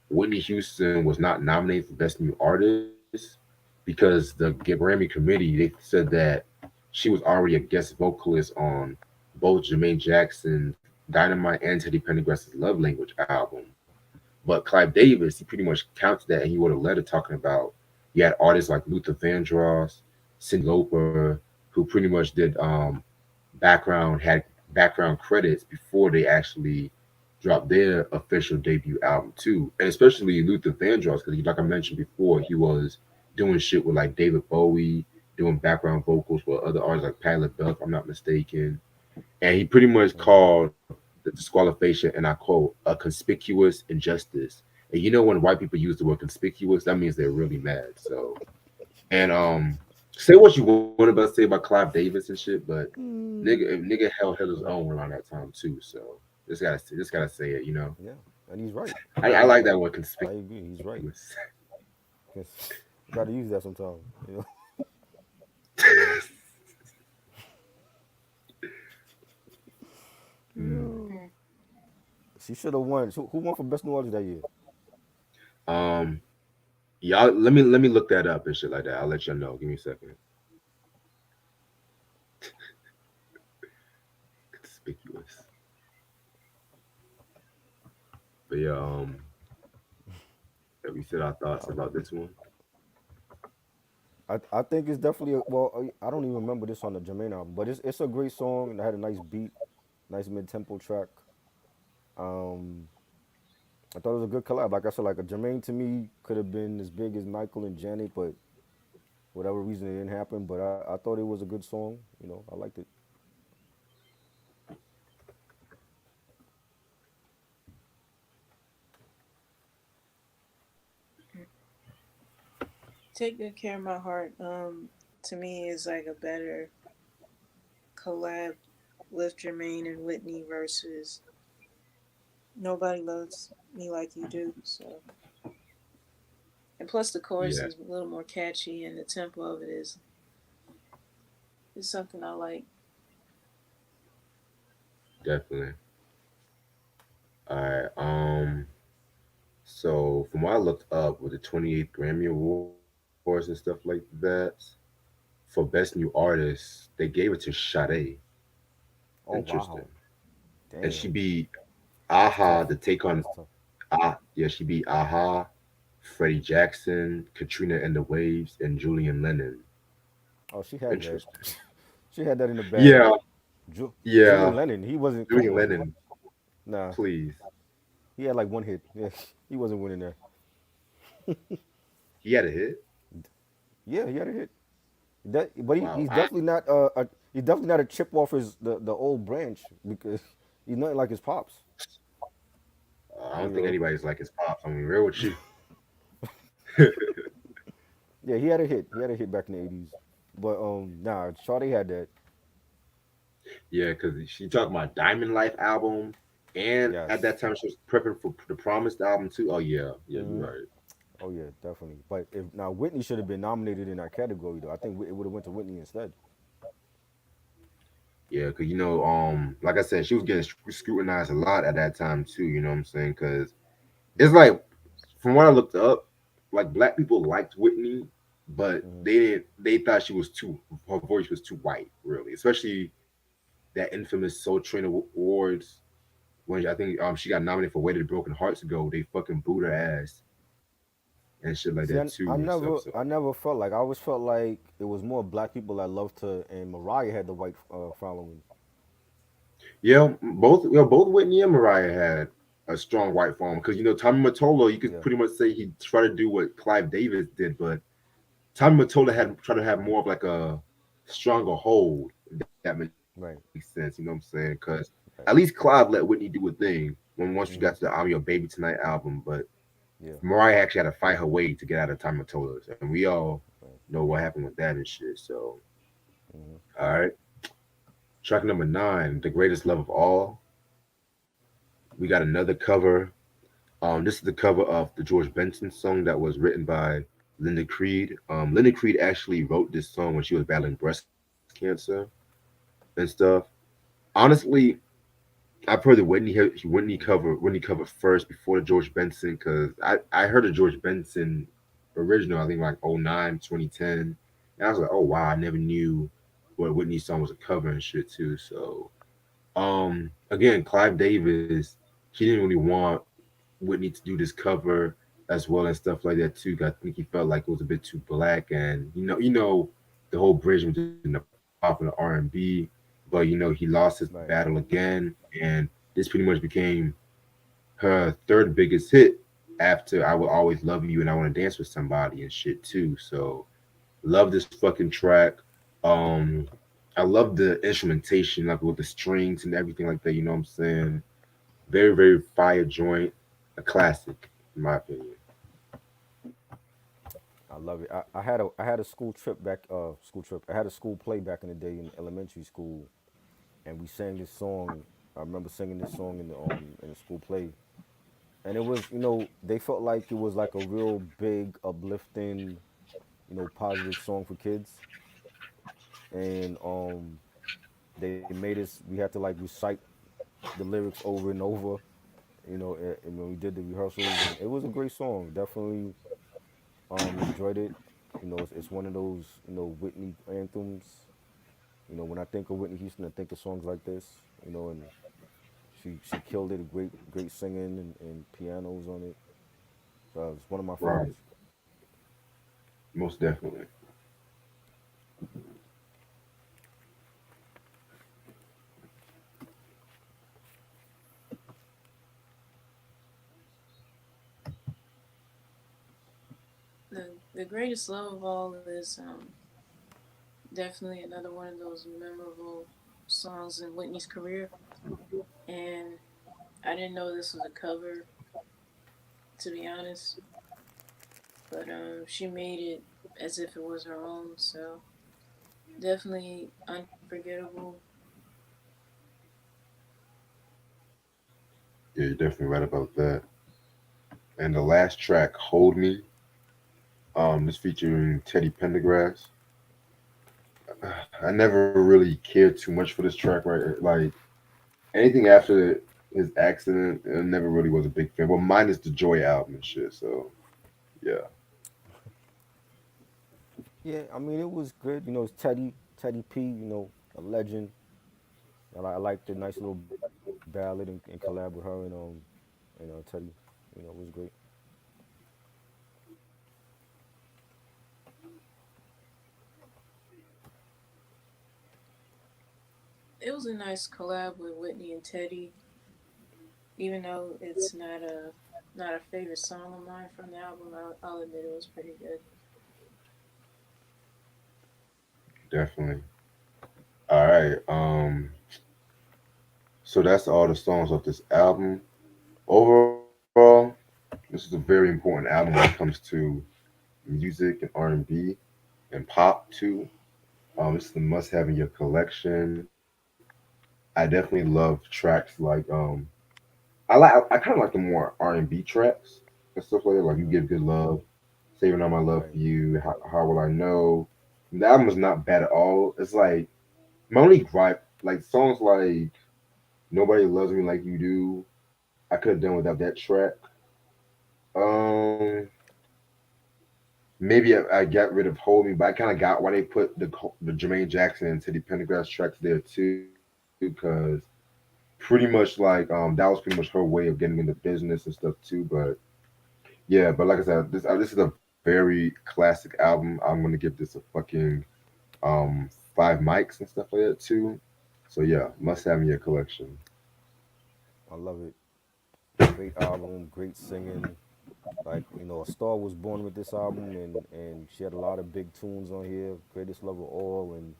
[SPEAKER 1] Whitney Houston was not nominated for Best New Artist because the Grammy committee they said that she was already a guest vocalist on both Jermaine Jackson's Dynamite and Teddy Pendergrass's Love Language album. But Clive Davis, he pretty much counted that and he wrote a letter talking about you had artists like Luther Vandross, Cyndi Lauper, who pretty much did background had background credits before they actually dropped their official debut album too, and especially Luther Vandross because, like I mentioned before, he was doing shit with like David Bowie, doing background vocals for other artists like Patti LaBelle, if I'm not mistaken, and he pretty much
[SPEAKER 2] Mhm.
[SPEAKER 1] called the disqualification, and I quote, a conspicuous injustice. And you know when white people use the word conspicuous, that means they're really mad. So, and say what you want about say about Clive Davis and shit, but nigga held his own around that time too. So just gotta say it, you know.
[SPEAKER 2] Yeah, and he's right.
[SPEAKER 1] I like that word
[SPEAKER 2] I agree. He's right.
[SPEAKER 1] conspicuous.
[SPEAKER 2] 'Cause you got to use that sometimes. You know. You know.
[SPEAKER 1] Mm.
[SPEAKER 2] Yo. She should have won. Who won for best new artist that year?
[SPEAKER 1] Um, y'all, let me look that up and shit like that. I'll let y'all know. Give me a second. Conspicuous, but yeah, yeah, we said our
[SPEAKER 2] I
[SPEAKER 1] thoughts
[SPEAKER 2] don't
[SPEAKER 1] about
[SPEAKER 2] know.
[SPEAKER 1] this one.
[SPEAKER 2] I think it's definitely well. I don't even remember this on the Jermaine album, but it's a great song. It had a nice beat, nice mid tempo track. Um, I thought it was a good collab. Like I said, like a Jermaine to me could have been as big as Michael and Janet, but whatever reason it didn't happen. But I thought it was a good song. You know, I liked it.
[SPEAKER 3] Take Good Care of My Heart, to me is like a better collab with Jermaine and Whitney versus Nobody Loves Me Like You Do. So, and plus the chorus
[SPEAKER 1] Yeah,
[SPEAKER 3] is a little more catchy and the tempo of it is something I like.
[SPEAKER 1] definitely. All right. So from what I looked up with the 28th Grammy Awards and stuff like that, for Best New Artist, they gave it to Sade.
[SPEAKER 2] Oh
[SPEAKER 1] Interesting.
[SPEAKER 2] wow,
[SPEAKER 1] And she
[SPEAKER 2] damn,
[SPEAKER 1] beat
[SPEAKER 2] that's
[SPEAKER 1] Aha
[SPEAKER 2] tough.
[SPEAKER 1] to take on
[SPEAKER 2] That's tough.
[SPEAKER 1] yeah, she beat Aha, Freddie Jackson, Katrina and the Waves, and Julian Lennon.
[SPEAKER 2] Oh, she had that.
[SPEAKER 1] Interesting.
[SPEAKER 2] She had that in the bag.
[SPEAKER 1] Yeah,
[SPEAKER 2] Julian
[SPEAKER 1] yeah.
[SPEAKER 2] Lennon, he wasn't. Come
[SPEAKER 1] Julian
[SPEAKER 2] on,
[SPEAKER 1] Lennon,
[SPEAKER 2] nah.
[SPEAKER 1] please.
[SPEAKER 2] He had like one hit. Yeah, he wasn't winning there.
[SPEAKER 1] He had a hit.
[SPEAKER 2] Yeah, he had a hit. That, but
[SPEAKER 1] Wow.
[SPEAKER 2] he's definitely not he's definitely not a chip off his the old branch because he's nothing like his pops.
[SPEAKER 1] I
[SPEAKER 2] You
[SPEAKER 1] don't think
[SPEAKER 2] know.
[SPEAKER 1] anybody's like his pops. I mean, real with you.
[SPEAKER 2] Yeah, he had a hit. He had a hit back in the '80s. But nah, Sade had that.
[SPEAKER 1] Yeah, because she talked about Diamond Life album, and at
[SPEAKER 2] Yes.
[SPEAKER 1] that time she was prepping for the Promised album too. Oh yeah, yeah, you're
[SPEAKER 2] Hmm.
[SPEAKER 1] right.
[SPEAKER 2] Oh yeah, definitely. But if now Whitney should have been nominated in that category though. I think it would have went to Whitney instead.
[SPEAKER 1] Yeah, because like I said, she was getting scrutinized a lot at that time too. You know what I'm saying? Because it's like from what I looked up, like black people liked Whitney, but
[SPEAKER 2] Hmm.
[SPEAKER 1] they didn't. They thought she was too. Her voice was too white, really. Especially that infamous Soul Train Awards when I think she got nominated for "Way to Broken Hearts" ago. They fucking booed her ass and shit like
[SPEAKER 2] See,
[SPEAKER 1] that too and stuff. So
[SPEAKER 2] I never felt like I always felt like it was more black people that loved her, and Mariah had the white following.
[SPEAKER 1] yeah, both Whitney and Mariah had a strong white form because Tommy Mottola, you could
[SPEAKER 2] Yeah.
[SPEAKER 1] pretty much say he tried to do what Clive Davis did, but Tommy Mottola had tried to have more of like a stronger hold. If that makes sense, you know what I'm
[SPEAKER 2] Right.
[SPEAKER 1] saying? Because at least Clive
[SPEAKER 2] Right.
[SPEAKER 1] let Whitney do a thing when once she got to the
[SPEAKER 2] Hmm.
[SPEAKER 1] I'm Your Baby Tonight album, but
[SPEAKER 2] Yeah.
[SPEAKER 1] Mariah actually had to fight her way to get out of Tommy Mottola's, and we all
[SPEAKER 2] Right.
[SPEAKER 1] know what happened with that and shit. So,
[SPEAKER 2] Hmm.
[SPEAKER 1] all right, track number 9, "The Greatest Love of All." We got another cover. This is the cover of the George Benson song that was written by Linda Creed. Linda Creed actually wrote this song when she was battling breast cancer and stuff. Honestly, I've heard the Whitney cover first before the George Benson because I heard the George Benson original. I think like 09, 2010, and I was like, oh wow, I never knew what Whitney's song was a cover and shit too. So again, Clive Davis, he didn't really want Whitney to do this cover as well and stuff like that too. 'Cause I think he felt like it was a bit too black, and the whole bridge between the pop and the R&B. But he lost his
[SPEAKER 2] Right.
[SPEAKER 1] battle again, and this pretty much became her third biggest hit after I Will Always Love You and I Want to Dance with Somebody and shit too. So love this fucking track. Um, I love the instrumentation, like with the strings and everything like that. You know what I'm saying? Very, very fire joint. A classic, in my opinion.
[SPEAKER 2] I love it. I had a school trip back school trip. I had a school play back in the day in elementary school, and we sang this song. I remember singing this song in the school play, and it was, they felt like it was like a real big uplifting, positive song for kids, and they made us, we had to like recite the lyrics over and over, and when we did the rehearsals, and it was a great song. Definitely enjoyed it. It's one of those, Whitney anthems. When I think of Whitney Houston, I think of songs like this. And she killed it. Great singing and pianos on it. So it's one of my
[SPEAKER 1] Right,
[SPEAKER 2] favorites.
[SPEAKER 1] most definitely.
[SPEAKER 3] The greatest love of all is definitely another one of those memorable songs in Whitney's career. And I didn't know this was a cover, to be honest, but she made it as if it was her own. So definitely unforgettable.
[SPEAKER 1] Yeah, you're definitely right about that. And the last track, "Hold Me," is featuring Teddy Pendergrass. I never really cared too much for this track, right? Like anything after his accident, I never really was a big fan. Well, minus the Joy album and shit. So yeah,
[SPEAKER 2] Yeah, I mean, it was good. It's Teddy P. A legend. I liked the nice little ballad and collab with her and Teddy. It was great.
[SPEAKER 3] It was a nice collab with Whitney and Teddy, even though it's not a favorite song of mine from the album. I'll admit it was pretty good.
[SPEAKER 1] definitely. All right. So that's all the songs of this album. Overall, this is a very important album when it comes to music and R&B and pop too. This is a must-have in your collection. I definitely love tracks like I kind of like the more R&B tracks and stuff like that. Like "You Give Good Love," "Saving All My Love
[SPEAKER 2] Right.
[SPEAKER 1] for You," How Will I Know?" The album is not bad at all. It's like my only gripe, like songs like "Nobody Loves Me Like You Do." I could have done without that track. Um, Maybe I got rid of "Hold Me," but I kind of got why they put the Jermaine Jackson and Teddy Pendergrass tracks there too, because pretty much like that was pretty much her way of getting into business and stuff too. But yeah, but like I said, this is a very classic album. I'm gonna give this a fucking um 5 mics and stuff like that too. So yeah, must have in your collection.
[SPEAKER 2] I love it. Great album, great singing. Like, a star was born with this album, and she had a lot of big tunes on here. Greatest Love of All and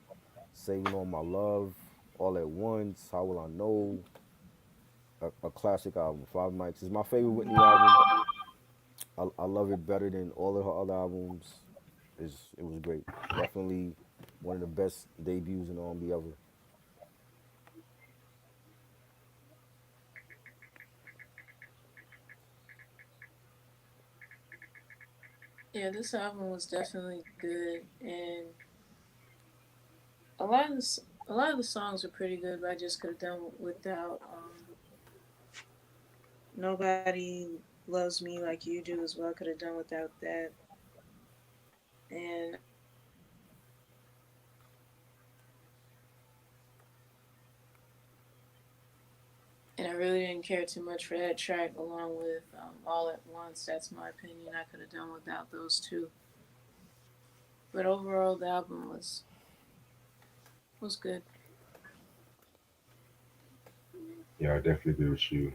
[SPEAKER 2] Saving All My Love, All at Once, How Will I Know? A classic album. Five Mics is my favorite Whitney album. I love it better than all of her other albums. It was great. Definitely one of the best debuts in R&B ever.
[SPEAKER 3] Yeah, this album was definitely good, and a lot of a lot of the songs are pretty good. But I just could have done without "Nobody Loves Me Like You Do" as well. Could have done without that, and and I really didn't care too much for that track, along with "All at Once." That's my opinion. I could have done without those two, but overall, the album was good.
[SPEAKER 1] Yeah, I definitely agree with you.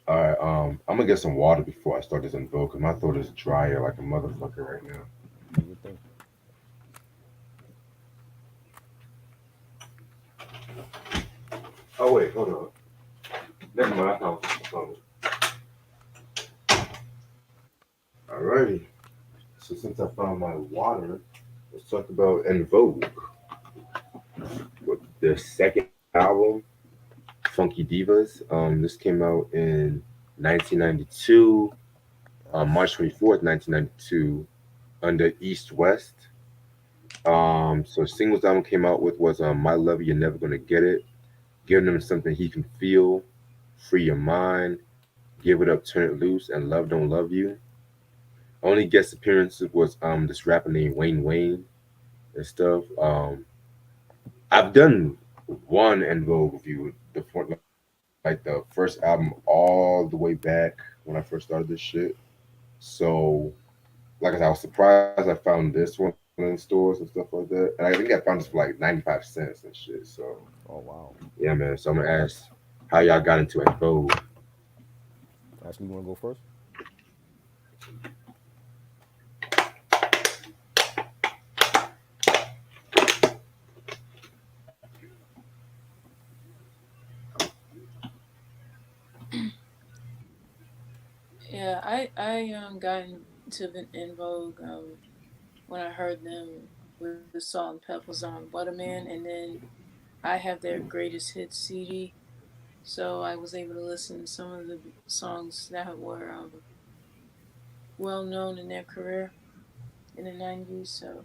[SPEAKER 1] All right, I'm gonna get some water before I start this Vogue, cause my throat is drier like a motherfucker right now.
[SPEAKER 2] Do your thing.
[SPEAKER 1] Oh wait, hold on. Never mind, I found some. Alrighty. So since I found my water, let's talk about En Vogue, with their second album, Funky Divas. This came out in 1992,
[SPEAKER 2] Yes.
[SPEAKER 1] March 24th, 1992, under East West. So singles album came out with was My Love You're Never Gonna Get It, giving him something he can feel, free your mind, give it up, turn it loose, and love don't love you. Only guest appearances was this rapper named Wayne Wayne and stuff. I've done one En Vogue review, like the first album all the way back when I first started this shit. So, like I said, I was surprised I found this one in stores and stuff like that. And I think I found this for like 95 cents and shit. So,
[SPEAKER 2] Oh wow.
[SPEAKER 1] yeah, man. So I'm gonna ask how y'all got into En Vogue.
[SPEAKER 2] Ashley, you wanna go first?
[SPEAKER 3] Yeah, I got into In Vogue when I heard them with the song Pebbles on Butterman, and then I have their greatest hits CD, so I was able to listen to some of the songs that were well known in their career in the '90s. So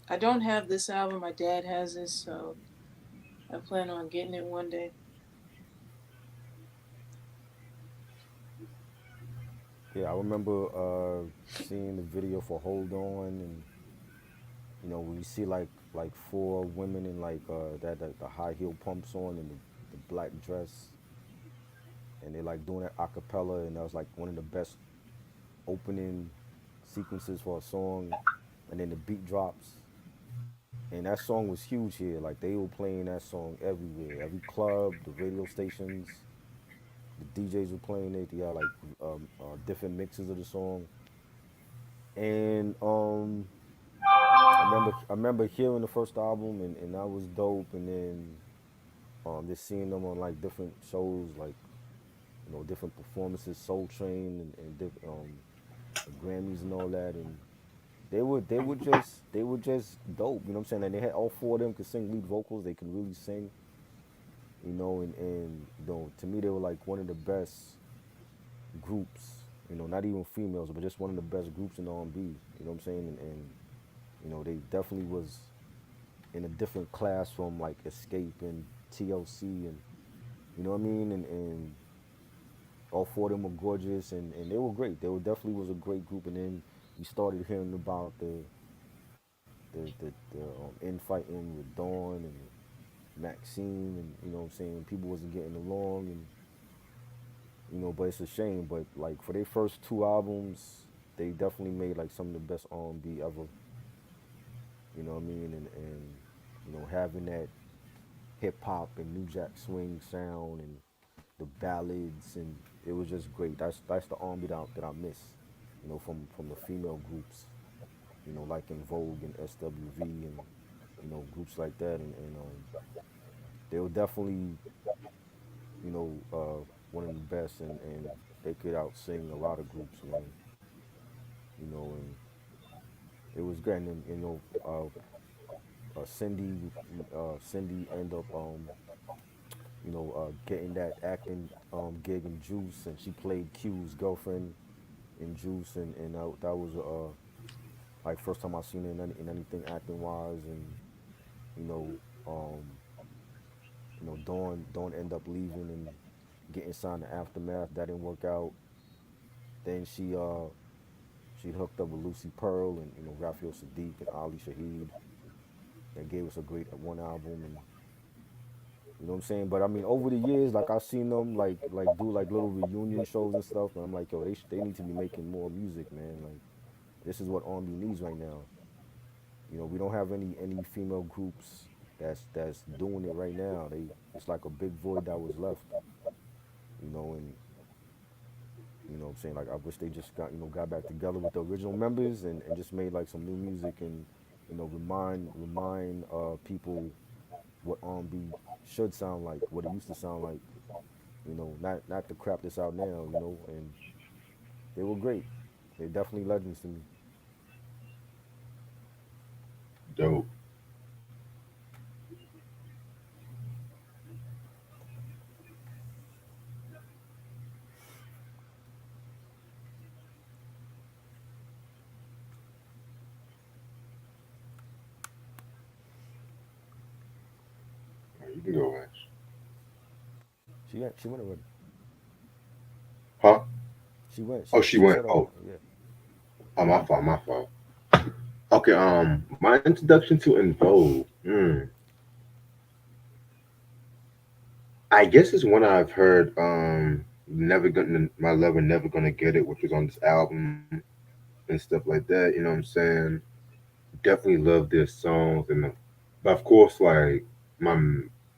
[SPEAKER 3] I don't have this album. My dad has it, so I plan on getting it one day.
[SPEAKER 2] Yeah, I remember seeing the video for Hold On, and when you see like four women in like that the high heel pumps on and the black dress, and they like doing it a cappella, and that was like one of the best opening sequences for a song, and then the beat drops, and that song was huge here. Like they were playing that song everywhere, every club, the radio stations, the DJs were playing it. They had like different mixes of the song, and I remember hearing the first album, and that was dope, and then just seeing them on like different shows, like different performances, Soul Train, and the Grammys and all that, and they were just dope. You know what I'm saying? And they had all four of them could sing lead vocals. They can really sing. And to me they were like one of the best groups. Not even females, but just one of the best groups in R&B. You know what I'm saying? And they definitely was in a different class from like Escape and TLC, and you know what I mean. And all four of them were gorgeous, and they were great. They were definitely was a great group. And then we started hearing about the infighting with Dawn and Maxine, and what I'm saying, people wasn't getting along, and but it's a shame. But like for their first two albums, they definitely made like some of the best R&B ever. You know what I mean? And having that hip hop and New Jack Swing sound and the ballads, and it was just great. That's the R&B that I miss. From the female groups. Like in Vogue and SWV and groups like that, and they were definitely one of the best, and they could out sing a lot of groups, man. And it was great. And then, Cindy ended up getting that acting gig in Juice, and she played Q's girlfriend in Juice, and that was like first time I seen her in anything acting wise, and you know um, Dawn ended up leaving and getting signed to Aftermath. That didn't work out. Then she hooked up with Lucy Pearl and Raphael Sadiq and Ali Shaheed. That gave us a great one album, and you know what I'm saying. But I mean, over the years, like I've seen them like do like little reunion shows and stuff, and I'm like, yo, they need to be making more music, man. Like this is what R&B needs right now. We don't have any female groups that's doing it right now. They It's like a big void that was left, and what I'm saying, like I wish they just got back together with the original members and just made like some new music and remind people what R&B should sound like, what it used to sound like, not the crap that's out now, and they were great. They're definitely legends to me.
[SPEAKER 1] Dope. You can go, Ash.
[SPEAKER 2] She went already.
[SPEAKER 1] Huh?
[SPEAKER 2] She went.
[SPEAKER 1] Oh,
[SPEAKER 2] She
[SPEAKER 1] she
[SPEAKER 2] she
[SPEAKER 1] went.
[SPEAKER 2] said all
[SPEAKER 1] Oh,
[SPEAKER 2] that. Yeah.
[SPEAKER 1] my fault. My fault. Okay. My introduction to In Vogue. I guess it's one I've heard. Never gonna, my lover never gonna get it, which was on this album and stuff like that. You know what I'm saying? Definitely love their songs, but of course, like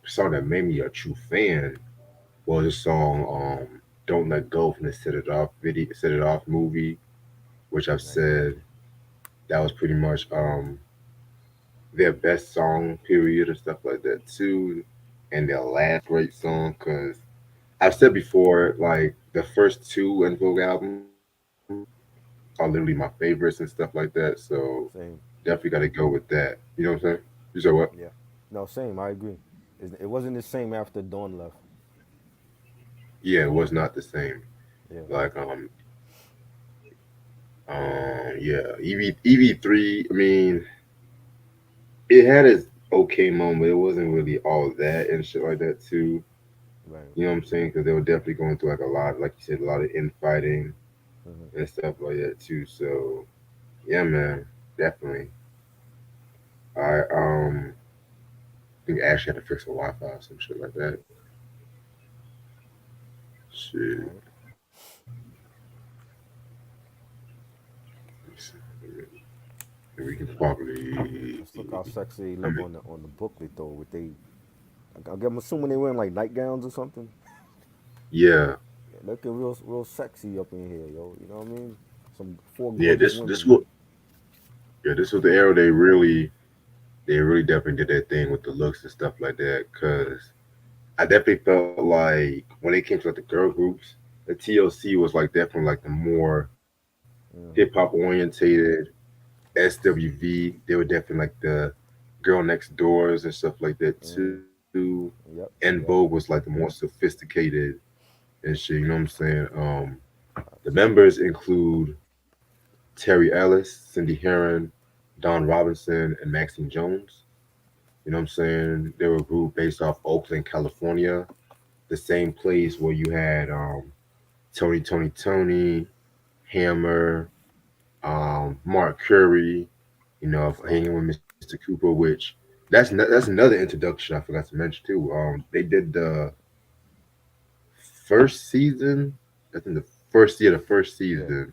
[SPEAKER 1] song that made me a true fan was a song "Don't Let Go" from the Set It Off movie, which I've
[SPEAKER 2] Right.
[SPEAKER 1] said that was pretty much their best song period and stuff like that too, and their last great song because I've said before like the first two In Vogue albums are literally my favorites and stuff like that. So
[SPEAKER 2] Same.
[SPEAKER 1] definitely got to go with that. You know what I'm saying? You said what?
[SPEAKER 2] Yeah. No, same. I agree. It wasn't the same after Dawn left.
[SPEAKER 1] Yeah, it was not the same.
[SPEAKER 2] Yeah.
[SPEAKER 1] Like yeah, EV3. I mean, it had its okay moment. It wasn't really all that and shit like that too.
[SPEAKER 2] Right.
[SPEAKER 1] You know what I'm saying? Because they were definitely going through like a lot, like you said, a lot of infighting
[SPEAKER 2] Hmm.
[SPEAKER 1] and stuff like that too. So yeah, man, definitely. I think Ash had to fix her Wi-Fi or some shit like that.
[SPEAKER 2] All
[SPEAKER 1] Shit.
[SPEAKER 2] right.
[SPEAKER 1] We can probably.
[SPEAKER 2] Let's look how sexy they
[SPEAKER 1] I
[SPEAKER 2] look
[SPEAKER 1] mean,
[SPEAKER 2] on the booklet though. With they, I'm assuming they wearing like nightgowns or something.
[SPEAKER 1] yeah,
[SPEAKER 2] Yeah, looking real sexy up in here, yo. You know what I mean? Some four
[SPEAKER 1] yeah.
[SPEAKER 2] gorgeous
[SPEAKER 1] This
[SPEAKER 2] women.
[SPEAKER 1] was yeah. This was the era they really definitely did their thing with the looks and stuff like that. Cause I definitely felt like when it came to like the girl groups, the TLC was like definitely like the more hip hop
[SPEAKER 2] Hmm.
[SPEAKER 1] orientated. SWV, they were definitely like the girl next doors and stuff like that
[SPEAKER 2] Hmm.
[SPEAKER 1] too. And
[SPEAKER 2] Yep.
[SPEAKER 1] Vogue was
[SPEAKER 2] Yep.
[SPEAKER 1] like the more sophisticated and shit. You know what I'm saying? The
[SPEAKER 2] Facts.
[SPEAKER 1] members include Terry Ellis, Cindy Herron, Don Robinson, and Maxine Jones. You know what I'm saying? They were a group based off Oakland, California, the same place where you had Tony, Hammer, Mark Curry, of
[SPEAKER 2] Slaughter.
[SPEAKER 1] hanging with Mr. Cooper, which that's another introduction I forgot to mention too. They did the first season, I think the first
[SPEAKER 2] Yeah.
[SPEAKER 1] season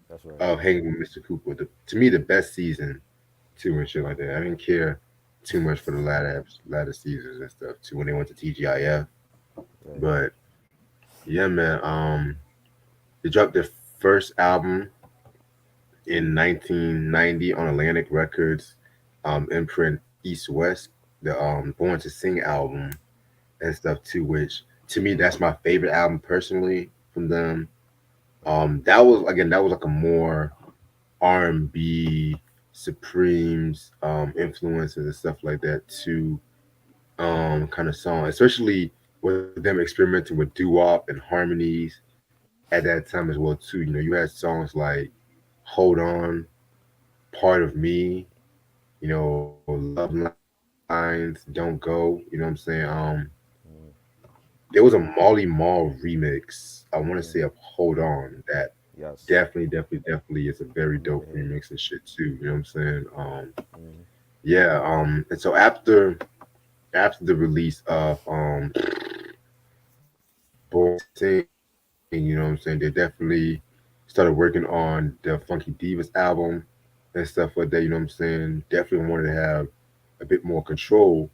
[SPEAKER 2] That's right.
[SPEAKER 1] of hanging with Mr. Cooper. To me, the best season too and shit like that. I didn't care too much for the latter seasons and stuff too when they went to TGIF,
[SPEAKER 2] Right.
[SPEAKER 1] but yeah, man. They dropped their first album in 1990 on Atlantic Records, imprint East West, the Born to Sing album and stuff too, which to me that's my favorite album personally from them.
[SPEAKER 2] Right.
[SPEAKER 1] That was like a more R&B Supremes influences and stuff like that too, kind of song, especially with them experimenting with doo-wop and harmonies at that time as well too. You had songs like Hold On, Part of Me, Love Lines, Don't Go, you know what I'm saying?
[SPEAKER 2] Mm-hmm.
[SPEAKER 1] There was a Molly Mall remix, I want to say of
[SPEAKER 2] Mm-hmm.
[SPEAKER 1] Hold On, that
[SPEAKER 2] Yes.
[SPEAKER 1] definitely is a very
[SPEAKER 2] I never
[SPEAKER 1] dope
[SPEAKER 2] heard it.
[SPEAKER 1] remix and shit too, you know what I'm saying?
[SPEAKER 2] Mm-hmm.
[SPEAKER 1] Yeah, and so after the release of Born to Sing, you know what I'm saying, they definitely started working on the Funky Divas album and stuff like that, you know what I'm saying? Definitely wanted to have a bit more control.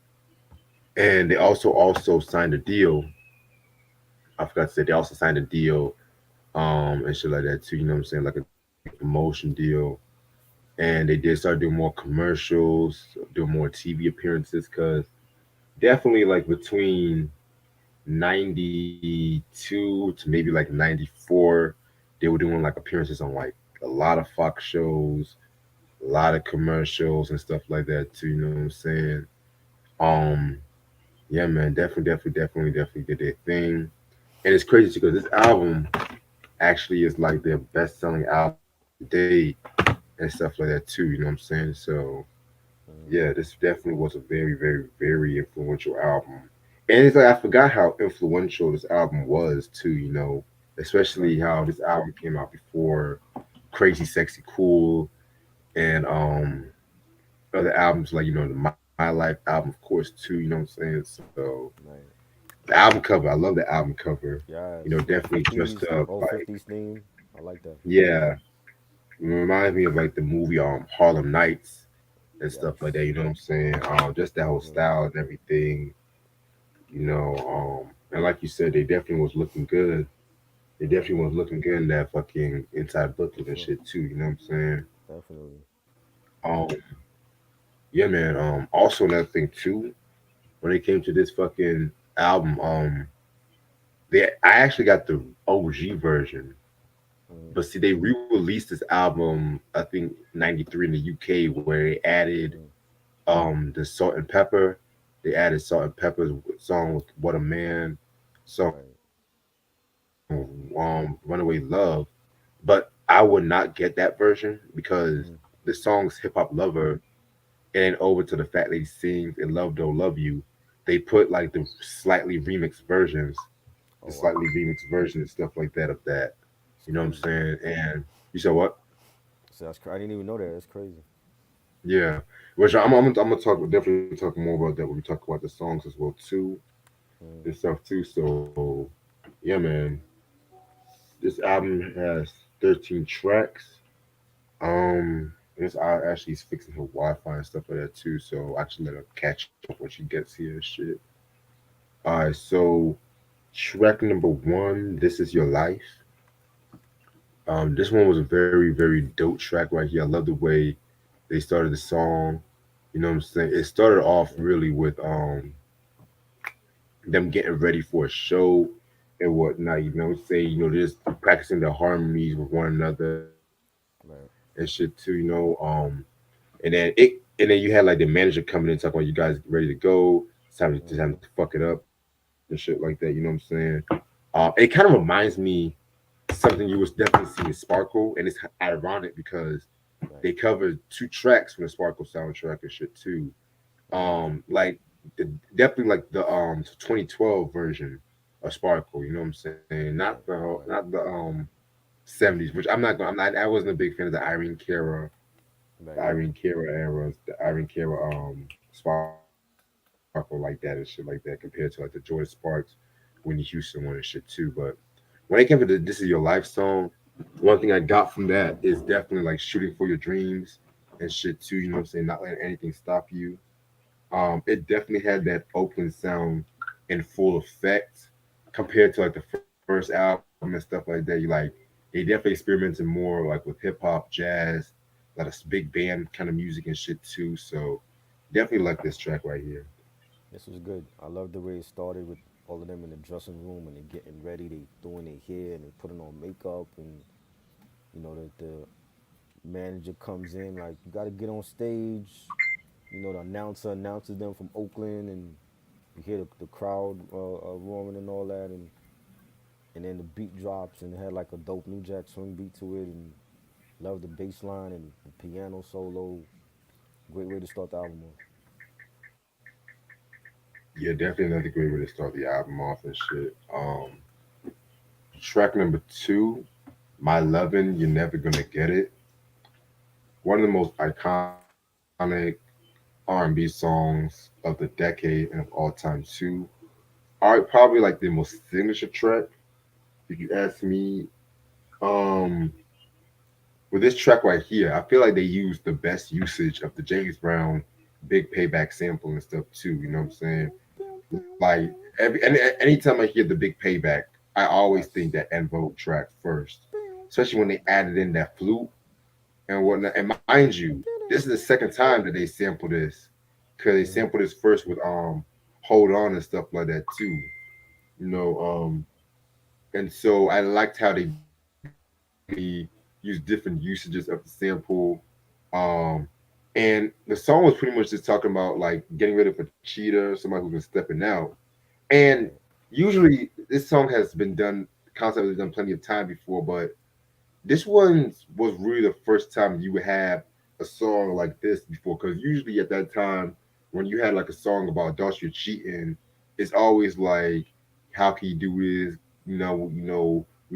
[SPEAKER 1] And they also signed a deal. I forgot to say they also signed a deal, and shit like that too. You know what I'm saying? Like a promotion deal. And they did start doing more commercials, doing more TV appearances. Cause definitely like between 92 to maybe like 94, they were doing like appearances on like a lot of Fox shows, a lot of commercials and stuff like that too. You know what I'm saying? Um, yeah, man, definitely did their thing. And it's crazy because this album actually is like their best selling album to date and stuff like that too. You know what I'm saying? So
[SPEAKER 2] Mm,
[SPEAKER 1] yeah, this definitely was a very influential album. And it's like I forgot how influential this album was too. You know,
[SPEAKER 2] right.
[SPEAKER 1] especially how this album came out before Crazy Sexy Cool and other albums like the My Life album, of course, too. You know what I'm saying? So
[SPEAKER 2] Right.
[SPEAKER 1] the album cover, I love the album cover.
[SPEAKER 2] Yes. With the
[SPEAKER 1] Definitely dressed
[SPEAKER 2] 50s,
[SPEAKER 1] up
[SPEAKER 2] old
[SPEAKER 1] like
[SPEAKER 2] 50s theme. I like that.
[SPEAKER 1] yeah. It reminds me of like the movie Harlem Nights and stuff like that.
[SPEAKER 2] Yes.
[SPEAKER 1] You know what I'm saying? Just that whole
[SPEAKER 2] Hmm.
[SPEAKER 1] style and everything. And like you said, they definitely was looking good. They
[SPEAKER 2] Right.
[SPEAKER 1] definitely was looking good in that fucking inside
[SPEAKER 2] For
[SPEAKER 1] booklet and
[SPEAKER 2] sure.
[SPEAKER 1] shit too. You know what I'm saying?
[SPEAKER 2] Definitely.
[SPEAKER 1] Um, yeah, man. Also another thing too, when it came to this fucking album, I actually got the OG version,
[SPEAKER 2] Hmm.
[SPEAKER 1] but see, they re-released this album, I think '93 in the UK, where they added
[SPEAKER 2] Hmm.
[SPEAKER 1] the Salt and Pepper. They added Salt and Pepper's song with What a Man,
[SPEAKER 2] Right.
[SPEAKER 1] song Runaway Love. But I would not get that version because
[SPEAKER 2] Hmm.
[SPEAKER 1] the song's Hip Hop Lover and then over to the fact that he sings and Love Don't Love You, they put like the
[SPEAKER 2] Oh wow.
[SPEAKER 1] slightly remixed version and stuff like that of that.
[SPEAKER 2] It's
[SPEAKER 1] You know what I'm
[SPEAKER 2] crazy.
[SPEAKER 1] saying? And you said what?
[SPEAKER 2] So I didn't even know that. That's crazy.
[SPEAKER 1] Yeah. Which I'm gonna talk definitely talk more about that when we talk about the songs as well too
[SPEAKER 2] Hmm.
[SPEAKER 1] and stuff too. So yeah, man, this album has 13 tracks. This I actually is fixing her Wi-Fi and stuff like that too. So I just let her catch up when she gets here and shit. All right, so track number one, "This Is Your Life." This one was a very dope track right here. I love the way they started the song. You know what I'm saying? It started off
[SPEAKER 2] Hmm.
[SPEAKER 1] really with them getting ready for a show and whatnot. You know, say just practicing their harmonies with one another and shit
[SPEAKER 2] Right.
[SPEAKER 1] too. And then then you had like the manager coming in talking about you guys ready to go. It's time
[SPEAKER 2] Hmm.
[SPEAKER 1] to fuck it up and shit like that. You know what I'm saying? It kind of reminds me something you was definitely seeing Sparkle, and it's ironic because they
[SPEAKER 2] Right.
[SPEAKER 1] covered two tracks from the Sparkle soundtrack and shit too.
[SPEAKER 2] Hmm.
[SPEAKER 1] Like definitely like the 2012 version of Sparkle. You know what I'm saying?
[SPEAKER 2] Right.
[SPEAKER 1] Not
[SPEAKER 2] Right.
[SPEAKER 1] the 70s, which I'm not going. I'm not. I wasn't a big fan of
[SPEAKER 2] Right.
[SPEAKER 1] the Irene Cara Sparkle like that and shit like that compared to like the Jordan Sparks, Whitney Houston one and shit too. But when it came to the "This Is Your Life" song, one thing I got from that is definitely like shooting for your dreams and shit too. You know what I'm saying? Not letting anything stop you. It definitely had that opening sound in full effect compared to like the first album and stuff like that. You like they definitely experimented more like with hip hop, jazz, a lot of big band kind of music and shit too. So definitely like this track right here.
[SPEAKER 2] This was good. I love the way it started with all of them in the dressing room and they getting ready. They doing their hair and they putting on makeup and the manager comes in like you got to get on stage. The announcer announces them from Oakland and you hear the crowd roaring and all that and then the beat drops and it had like a dope New Jack Swing beat to it and love the bass line and the piano solo. Great way to start the album off.
[SPEAKER 1] Yeah, definitely another great way to start the album off and shit. Track number two, "My Lovin', You're Never Gonna Get It." One of the most iconic R&B songs of the decade and of all time too. Probably like the most signature track, if you ask me. Um, with this track right here, I feel like they used the best usage of the James Brown Big Payback sample and stuff too. You know what I'm saying? Like anytime I hear the big payback, I always think
[SPEAKER 2] Yes.
[SPEAKER 1] that En Vogue track first, especially when they added in that flute and whatnot. And mind you, this is the second time that they sampled this because they
[SPEAKER 2] Mm-hmm.
[SPEAKER 1] sampled this first with Hold On and stuff like that too. You know, and so I liked how they definitely used different usages of the sample. Um, and the song was pretty much just talking about like getting rid of a cheater, somebody who's been stepping out. And
[SPEAKER 2] Right.
[SPEAKER 1] usually this song has been done, the concept has been done plenty of time before, but this one was really the first time you would have a song like this before. Because usually at that time, when you had like a song about adultery or cheating, it's always like, how can you do this? We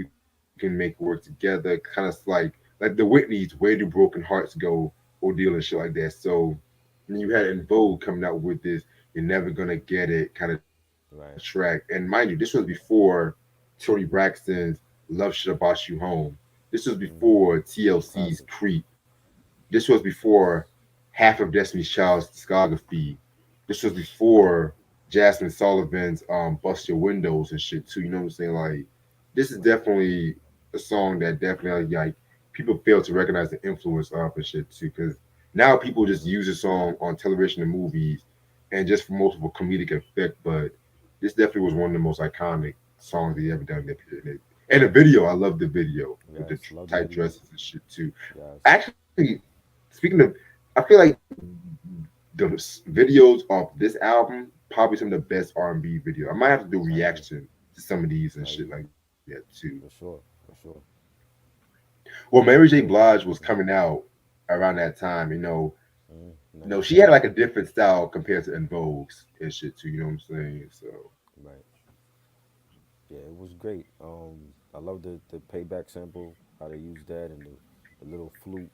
[SPEAKER 1] can make it work together. Kind of like the Whitneys, where do broken hearts go, ordeal and shit like that. So and you had In Vogue coming out with this "You're Never Gonna Get It" kind of track. And
[SPEAKER 2] Right.
[SPEAKER 1] mind you, this was before Tony Braxton's "Love Should Have Brought You Home." This was
[SPEAKER 2] Mm-hmm.
[SPEAKER 1] before TLC's
[SPEAKER 2] Classic.
[SPEAKER 1] "Creep." This was before half of Destiny's Child's discography. This was before Jasmine Sullivan's "Bust Your Windows" and shit too. You know what I'm saying? Like, this is
[SPEAKER 2] Right.
[SPEAKER 1] definitely a song that definitely like people fail to recognize the influence of and shit too. Because now people just
[SPEAKER 2] Mm-hmm.
[SPEAKER 1] use a song on television and movies, and just for multiple comedic effect. But this definitely was one of the most iconic songs they ever done in that period. And the video, I love the video with the
[SPEAKER 2] Yes. Love the
[SPEAKER 1] tight
[SPEAKER 2] video.
[SPEAKER 1] dresses and shit too.
[SPEAKER 2] Yes.
[SPEAKER 1] Actually, speaking of, I feel like the videos of this album probably some of the best R&B video. I might have to do a
[SPEAKER 2] I agree.
[SPEAKER 1] reaction to some of these and
[SPEAKER 2] I
[SPEAKER 1] shit
[SPEAKER 2] agree.
[SPEAKER 1] like that too.
[SPEAKER 2] For sure. For sure.
[SPEAKER 1] Well, Mary J.
[SPEAKER 2] Good.
[SPEAKER 1] Blige was
[SPEAKER 2] Mm-hmm.
[SPEAKER 1] coming out around that time.
[SPEAKER 2] Mm-hmm.
[SPEAKER 1] She had
[SPEAKER 2] 97.
[SPEAKER 1] like a different style compared to En Vogue's and shit too. You know what I'm saying? So
[SPEAKER 2] Right. Yeah, it was great. I love the payback sample, how they used that, and the little flute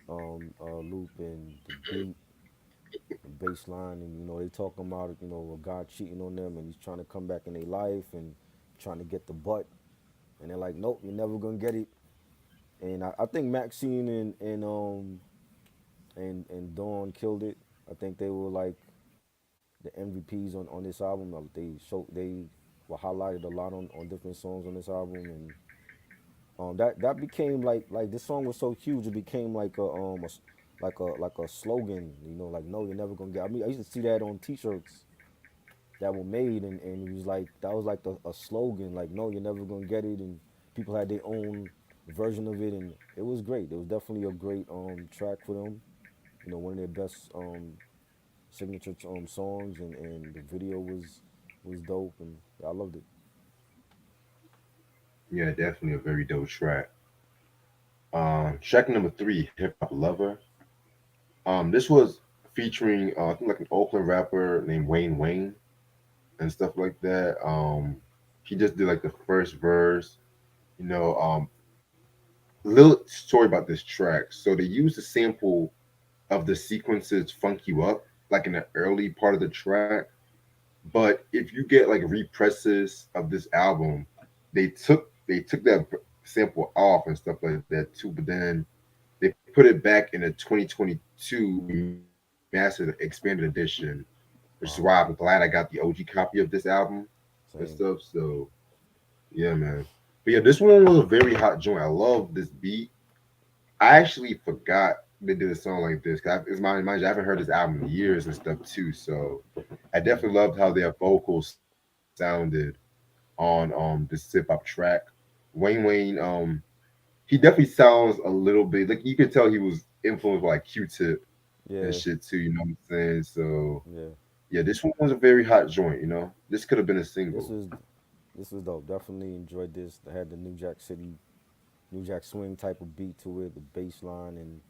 [SPEAKER 2] loop and the beat, the bass line, and they talking about a guy cheating on them, and he's trying to come back in their life and trying to get the butt, and they're like, nope, you're never gonna get it. And I think Maxine and Dawn killed it. I think they were like the MVPs on this album. They were highlighted a lot on different songs on this album, and that became like this song was so huge it became like a slogan, like no, you're never gonna get. I mean, I used to see that on T-shirts that were made, and it was like that was like a slogan, like no, you're never gonna get it, and people had their own version of it, and it was great. It was definitely a great track for them. One of their best signature songs, and the video was dope, and I loved it.
[SPEAKER 1] yeah, definitely a very dope track. Track number three, Hip Hop Lover. This was featuring I think like an Oakland rapper named Wayne Wayne and stuff like that. He just did like the first verse. You know, little story about this track. So they used a sample of the sequences "Funk You Up" like in the early part of the track. But if you get like represses of this album, they took that sample off and stuff like that too. But then they put it back in a 2022 remastered expanded edition, which is why I'm glad I got the OG copy of this album and stuff.
[SPEAKER 2] Same.
[SPEAKER 1] So yeah, man. But yeah, this one was a very hot joint. I love this beat. I actually forgot they did a song like this. Cause it's mind you, I haven't heard this album in years and stuff too. So I definitely
[SPEAKER 2] Mm-hmm.
[SPEAKER 1] loved how their vocals sounded on this hip hop track. Wayne, he definitely sounds a little bit like you could tell he was influenced by like Q-Tip and
[SPEAKER 2] Yeah.
[SPEAKER 1] shit too. You know what I'm saying? So
[SPEAKER 2] Yeah.
[SPEAKER 1] yeah, this one was a very hot joint. This could have been a
[SPEAKER 2] This
[SPEAKER 1] single.
[SPEAKER 2] is this was dope. Definitely enjoyed this. They had the New Jack Swing type of beat to it, the bass line, and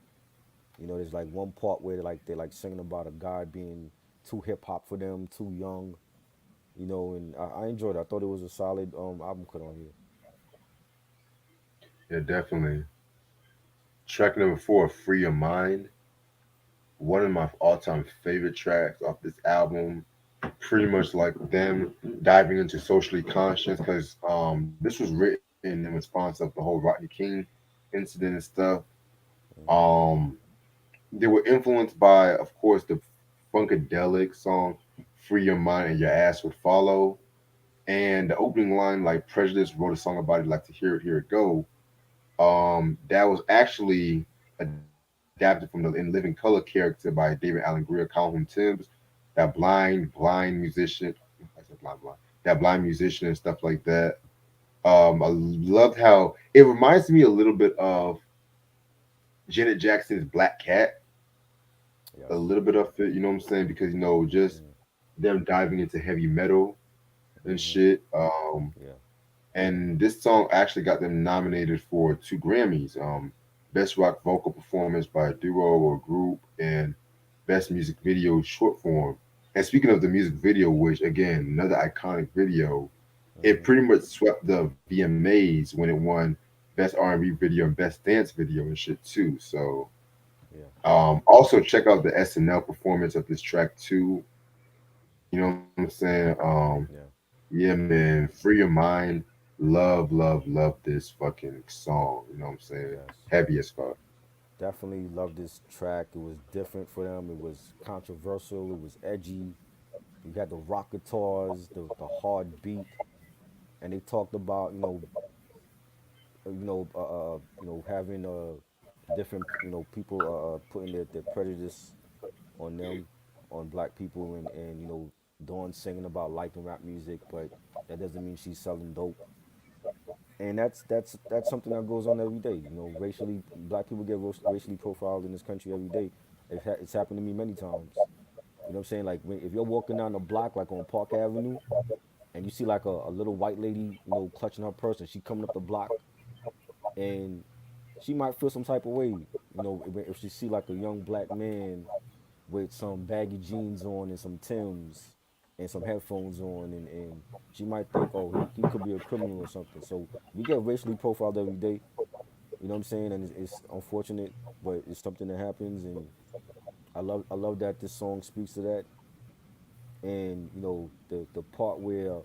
[SPEAKER 2] there's like one part where they're like singing about a guy being too hip hop for them, too young, and I enjoyed it. I thought it was a solid album cut on here.
[SPEAKER 1] Yeah, definitely. Track number four, "Free Your Mind." One of my all-time favorite tracks off this album. Pretty much like them diving into socially conscious because this was written in response of the whole Rodney King incident and stuff.
[SPEAKER 2] Hmm.
[SPEAKER 1] Um, they were influenced by, of course, the funkadelic song Free Your Mind and Your Ass Would Follow. And the opening line, like Prejudice wrote a song about it, like to hear it go. That was actually adapted from the In Living Color character by David Allen Greer, Calhoun Timms, that blind musician. I said blind, that blind musician and stuff like that. I loved how it reminds me a little bit of Janet Jackson's Black Cat, a
[SPEAKER 2] Yes.
[SPEAKER 1] little bit of it. You know what I'm saying? Because just
[SPEAKER 2] Mm,
[SPEAKER 1] them diving into heavy metal and
[SPEAKER 2] mm-hmm.
[SPEAKER 1] shit.
[SPEAKER 2] Yeah.
[SPEAKER 1] And this song actually got them nominated for 2 Grammys: Best Rock Vocal Performance by a Duo or Group, and Best Music Video Short Form. And speaking of the music video, which again, another iconic video, it
[SPEAKER 2] Mm-hmm.
[SPEAKER 1] pretty much swept the VMAs when it won Best R&B Video and Best Dance Video and shit too. So
[SPEAKER 2] Yeah.
[SPEAKER 1] also check out the SNL performance of this track too. You know what I'm saying?
[SPEAKER 2] Yeah.
[SPEAKER 1] Yeah, man, Free Your Mind. Love this fucking song. You know what I'm saying?
[SPEAKER 2] Yes.
[SPEAKER 1] Heavy as fuck.
[SPEAKER 2] Definitely loved this track. It was different for them. It was controversial. It was edgy. You had the rock guitars, the hard beat, and they talked about having different people putting their prejudice on them, on black people, and Dawn singing about liking rap music, but that doesn't mean she's selling dope. And that's something that goes on every day. Racially, black people get racially profiled in this country every day. It's happened to me many times. You know what I'm saying? Like if you're walking down the block, like on Park Avenue, and you see like a little white lady, clutching her purse, and she coming up the block, and she might feel some type of way, if she see like a young black man with some baggy jeans on and some Timbs and some headphones on, and she might think, oh, he could be a criminal or something. So we get racially profiled every day. You know what I'm saying? And it's unfortunate, but it's something that happens, and I love that this song speaks to that. And the part where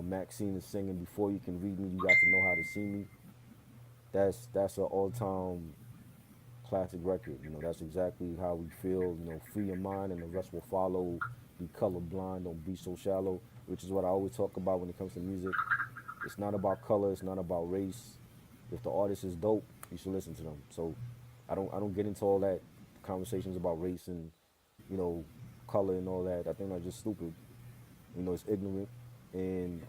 [SPEAKER 2] Maxine is singing, "Before you can read me, you got to know how to see me." That's an all time classic record. That's exactly how we feel. Free your mind and the rest will follow. Be colorblind, don't be so shallow, which is what I always talk about when it comes to music. It's not about color, it's not about race. If the artist is dope, you should listen to them. So I don't get into all that conversations about race and, you know, color and all that. I think that's just stupid. It's ignorant. And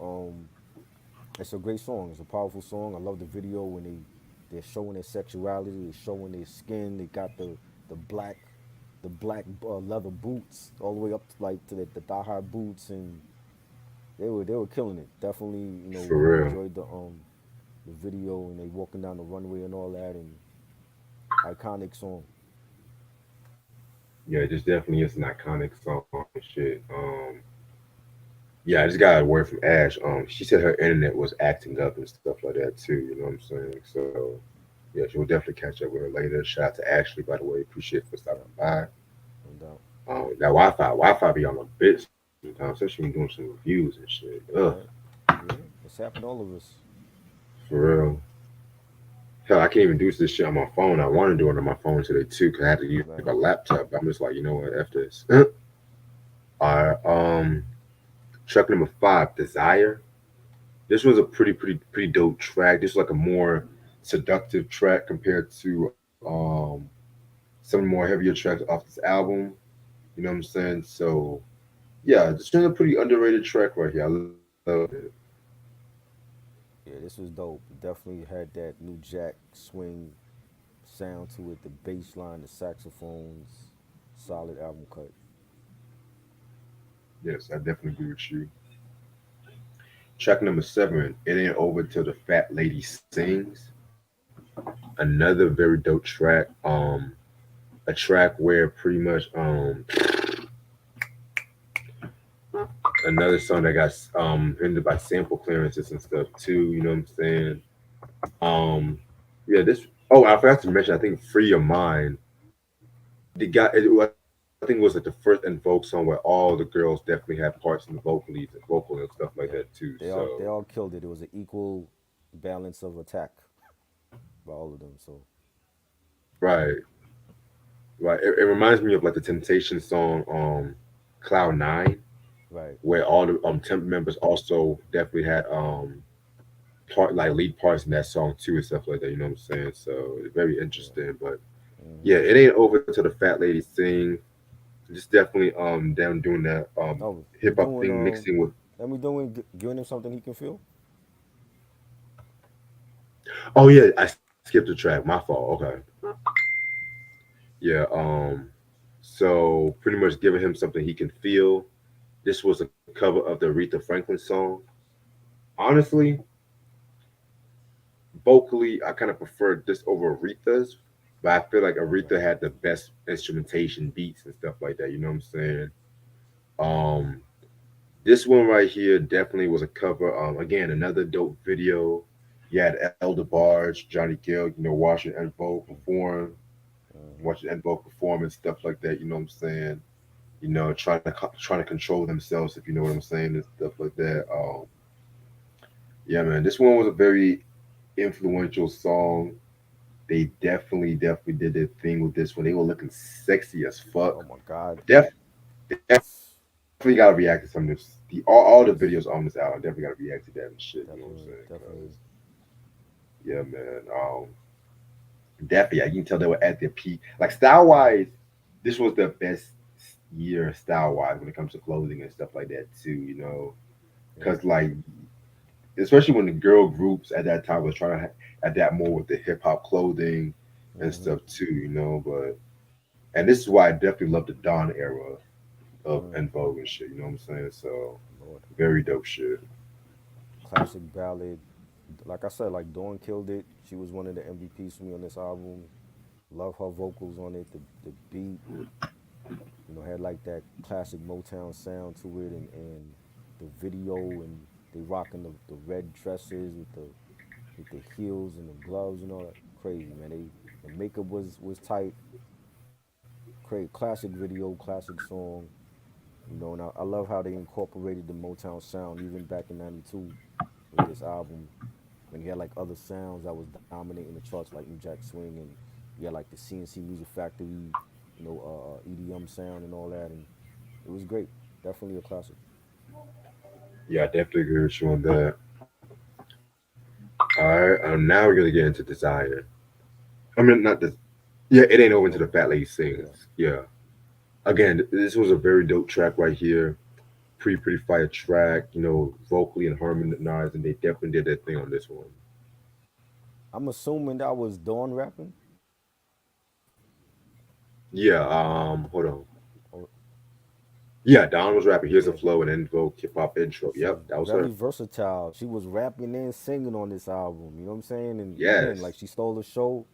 [SPEAKER 2] it's a great song. It's a powerful song. I love the video when they're showing their sexuality, they're showing their skin. They got the black leather boots all the way up to, like, to the thigh high boots, and they were killing it. Definitely,
[SPEAKER 1] For real.
[SPEAKER 2] enjoyed the video, and they walking down the runway and all that, and iconic song.
[SPEAKER 1] Yeah, this definitely is an iconic song and shit. Yeah, I just got a word from Ash. She said her internet was acting up and stuff like that too. You know what I'm saying? So yeah, she will definitely catch up with her later. Shout out to Ashley, by the way. Appreciate for stopping
[SPEAKER 2] Yep,
[SPEAKER 1] by.
[SPEAKER 2] no doubt.
[SPEAKER 1] That Wi-Fi be on a bit sometimes, especially when doing some reviews and shit. Ugh,
[SPEAKER 2] Yeah, yeah, it's happened to all of us.
[SPEAKER 1] for real. Hell, I can't even do this shit on my phone. I want to do it on my phone today too, cause I had to use my
[SPEAKER 2] Right.
[SPEAKER 1] laptop. But I'm just like, you know what? F this. All right. Track number 5, Desire. This was a pretty dope track. This was like a more seductive track compared to some more heavier tracks off this album. You know what I'm saying? So yeah, this is a pretty underrated track right here. I loved it.
[SPEAKER 2] Yeah, this was dope. Definitely had that new jack swing sound to it, the bass line, the saxophones. Solid album cut.
[SPEAKER 1] Yes, I definitely agree with you. Track number 7, It Ain't Over Till the Fat Lady Sings. Another very dope track. A track where pretty much another song that got hindered by sample clearances and stuff too. You know what I'm saying? Um, yeah, this. Oh, I forgot to mention. I think "Free Your Mind." The guy, I think, it was like the first En Vogue song where all the girls definitely had parts in the vocal and stuff like that
[SPEAKER 2] Yeah,
[SPEAKER 1] too.
[SPEAKER 2] they
[SPEAKER 1] So
[SPEAKER 2] all they all killed it. It was an equal balance of attack by all of them. So
[SPEAKER 1] right, right. It reminds me of like the Temptation song, "Cloud 9."
[SPEAKER 2] Right.
[SPEAKER 1] where all the temp members also definitely had part like lead parts in that song too and stuff like that. You know what I'm saying? So it's very
[SPEAKER 2] Yeah.
[SPEAKER 1] interesting. But yeah,
[SPEAKER 2] Hmm.
[SPEAKER 1] it ain't over till the fat lady sing. Just definitely them doing that
[SPEAKER 2] Oh, we
[SPEAKER 1] hip hop
[SPEAKER 2] doing
[SPEAKER 1] thing mixing with.
[SPEAKER 2] and we doing giving him something he can feel.
[SPEAKER 1] Oh yeah, I skipped the track. My fault. Okay. Yeah. So pretty much giving him something he can feel. This was a cover of the Aretha Franklin song. Honestly, vocally, I kind of preferred this over Aretha's, but I feel like
[SPEAKER 2] Okay.
[SPEAKER 1] Aretha had the best instrumentation, beats, and stuff like that. You know what I'm saying? Um, this one right here definitely was a cover. Again, another dope video. You had Elder Barge, Johnny Gill, watching En Vogue perform,
[SPEAKER 2] Hmm.
[SPEAKER 1] watching En Vogue perform and stuff like that. You know what I'm saying? Trying to control themselves, if you know what I'm saying, and stuff like that. Yeah, man, this one was a very influential song. They definitely did their thing with this one. They were looking sexy as fuck.
[SPEAKER 2] Oh my God.
[SPEAKER 1] Def, definitely got to react to some of this. All the videos
[SPEAKER 2] Yes.
[SPEAKER 1] on this album definitely got to react to that and shit. You know what I'm
[SPEAKER 2] Definitely.
[SPEAKER 1] saying? Cause
[SPEAKER 2] Definitely.
[SPEAKER 1] yeah, man. Definitely, you can tell they were at their peak. Like style wise, this was the best year style wise when it comes to clothing and stuff like that too.
[SPEAKER 2] Yeah.
[SPEAKER 1] Because like especially when the girl groups at that time was trying to adapt more with the hip hop clothing and
[SPEAKER 2] Hmm.
[SPEAKER 1] stuff too. But and this is why I definitely love the Dawn era of En
[SPEAKER 2] Mm.
[SPEAKER 1] Vogue and shit. You know what I'm saying? So
[SPEAKER 2] Lord.
[SPEAKER 1] very dope shit.
[SPEAKER 2] Classic ballad. Like I said, like Dawn killed it. She was one of the MVPs for me on this album. Love her vocals on it. The beat, had like that classic Motown sound to it, and the video, and they rocking the red dresses with the heels and the gloves and all that. Crazy, man. The makeup was tight. Great classic video, classic song. And I love how they incorporated the Motown sound even back in '92 with this album when you had like other sounds that was dominating the charts like New Jack Swing, and you had like the CNC Music Factory, EDM sound and all that, and it was great. Definitely a classic.
[SPEAKER 1] Yeah, I definitely agree with you on that. All right, now we're gonna get into Desire. I mean, not this. Yeah, it ain't
[SPEAKER 2] It
[SPEAKER 1] over
[SPEAKER 2] ain't
[SPEAKER 1] until the
[SPEAKER 2] over.
[SPEAKER 1] Fat Lady sings.
[SPEAKER 2] Yeah.
[SPEAKER 1] Yeah. Again, this was a very dope track right here. Pretty fire track. Vocally and harmonized, and they definitely did their thing on this one.
[SPEAKER 2] I'm assuming that was Dawn rapping.
[SPEAKER 1] Yeah. Hold on.
[SPEAKER 2] Or
[SPEAKER 1] Yeah, Don was rapping. Here's a
[SPEAKER 2] yeah,
[SPEAKER 1] flow and then go hip hop intro.
[SPEAKER 2] she's
[SPEAKER 1] Yep, that was
[SPEAKER 2] very
[SPEAKER 1] her.
[SPEAKER 2] versatile. She was rapping and singing on this album. You know what I'm saying? And again,
[SPEAKER 1] Yes.
[SPEAKER 2] like she stole the show,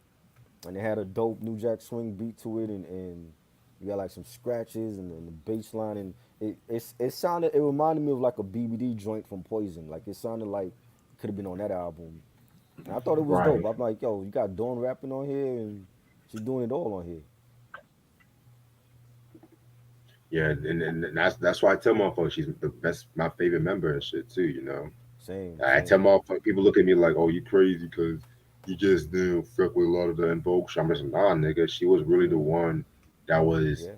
[SPEAKER 2] and it had a dope New Jack Swing beat to it, and you got like some scratches and the bass line, and it reminded me of like a BBD joint from Poison. Like it sounded like it could have been on that album. And I thought it was dope.
[SPEAKER 1] Right.
[SPEAKER 2] I'm like, yo, you got Dawn rapping on here, and she's doing it all on here.
[SPEAKER 1] Yeah, and that's why I tell motherfuckers she's the best, my favorite member and shit too.
[SPEAKER 2] Same,
[SPEAKER 1] I tell
[SPEAKER 2] same.
[SPEAKER 1] motherfuckers, people look at me like, oh, you crazy because you just didn't fuck with a lot of the Invoke shit. I'm just nah, nigga. She was really the
[SPEAKER 2] Hmm.
[SPEAKER 1] one that was
[SPEAKER 2] Yeah,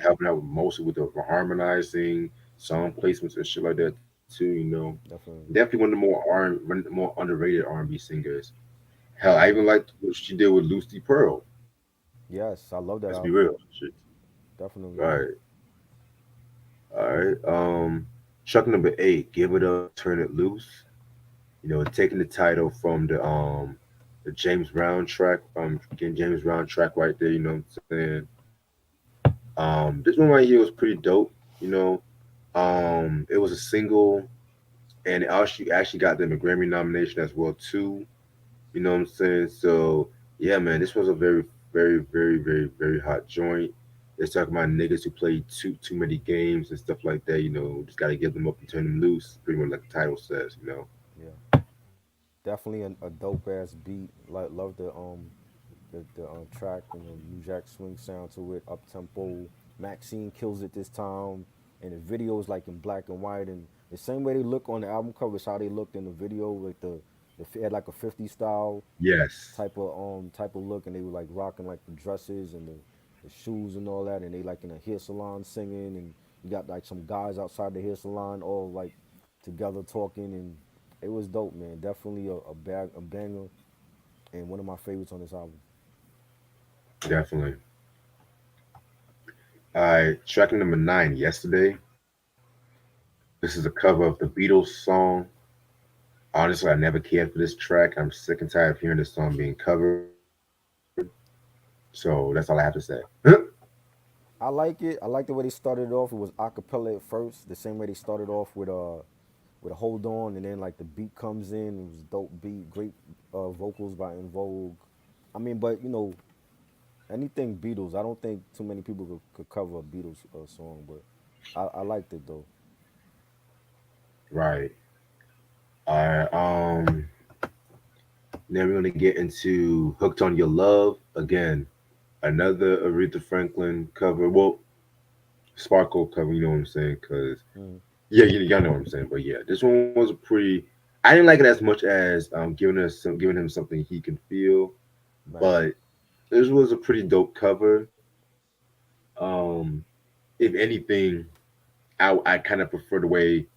[SPEAKER 1] helping out mostly with the harmonizing, song placements and shit like that too.
[SPEAKER 2] definitely.
[SPEAKER 1] Definitely one of the more underrated R&B singers. Hell, I even
[SPEAKER 2] Hmm.
[SPEAKER 1] liked what she did with Lucy Pearl.
[SPEAKER 2] Yes, I love that
[SPEAKER 1] Let's be
[SPEAKER 2] album.
[SPEAKER 1] real. Shit.
[SPEAKER 2] Definitely.
[SPEAKER 1] Right. All right. Track number 8, Give It Up, Turn It Loose. Taking the title from the James Brown track, getting James Brown track right there, you know what I'm saying? This one right here was pretty dope, you know. It was a single and it actually got them a Grammy nomination as well too. You know what I'm saying? So yeah, man, this was a very hot joint. They're talking about niggas who play too many games and stuff like that. Just gotta get them up and turn them loose. Pretty much like the title says.
[SPEAKER 2] Yeah, definitely a dope ass beat. Like love the track and the New Jack Swing sound to it, up tempo. Maxine kills it this time, and the video is like in black and white, and the same way they look on the album cover is how they looked in the video, like the had like a 50 style
[SPEAKER 1] Yes.
[SPEAKER 2] type of look, and they were like rocking like the dresses and the shoes and all that, and they like in a hair salon singing, and You got like some guys outside the hair salon all like together talking, and it was dope, man. Definitely a banger and one of my favorites on this album.
[SPEAKER 1] Definitely. All right, track number 9, Yesterday. This is a cover of the Beatles song. Honestly, I never cared for this track. I'm sick and tired of hearing this song being covered. So that's all I have to say.
[SPEAKER 2] I like it. I like the way they started off. It was a cappella at first, the same way they started off with a hold on, and then like the beat comes in. It was dope beat, great vocals by In Vogue. I mean, but you know, anything Beatles. I don't think too many people could cover a Beatles song, but I liked it though.
[SPEAKER 1] Right. All right. Then we're gonna get into "Hooked on Your Love" again. Another Aretha Franklin cover. Well, Sparkle cover. You know what I'm saying? Because
[SPEAKER 2] Mm,
[SPEAKER 1] yeah, y'all know what I'm saying. But yeah, this one was a pretty. I didn't like it as much as giving him something he can feel,
[SPEAKER 2] right.
[SPEAKER 1] but this was a pretty dope cover. Um, if anything, I kind of prefer the way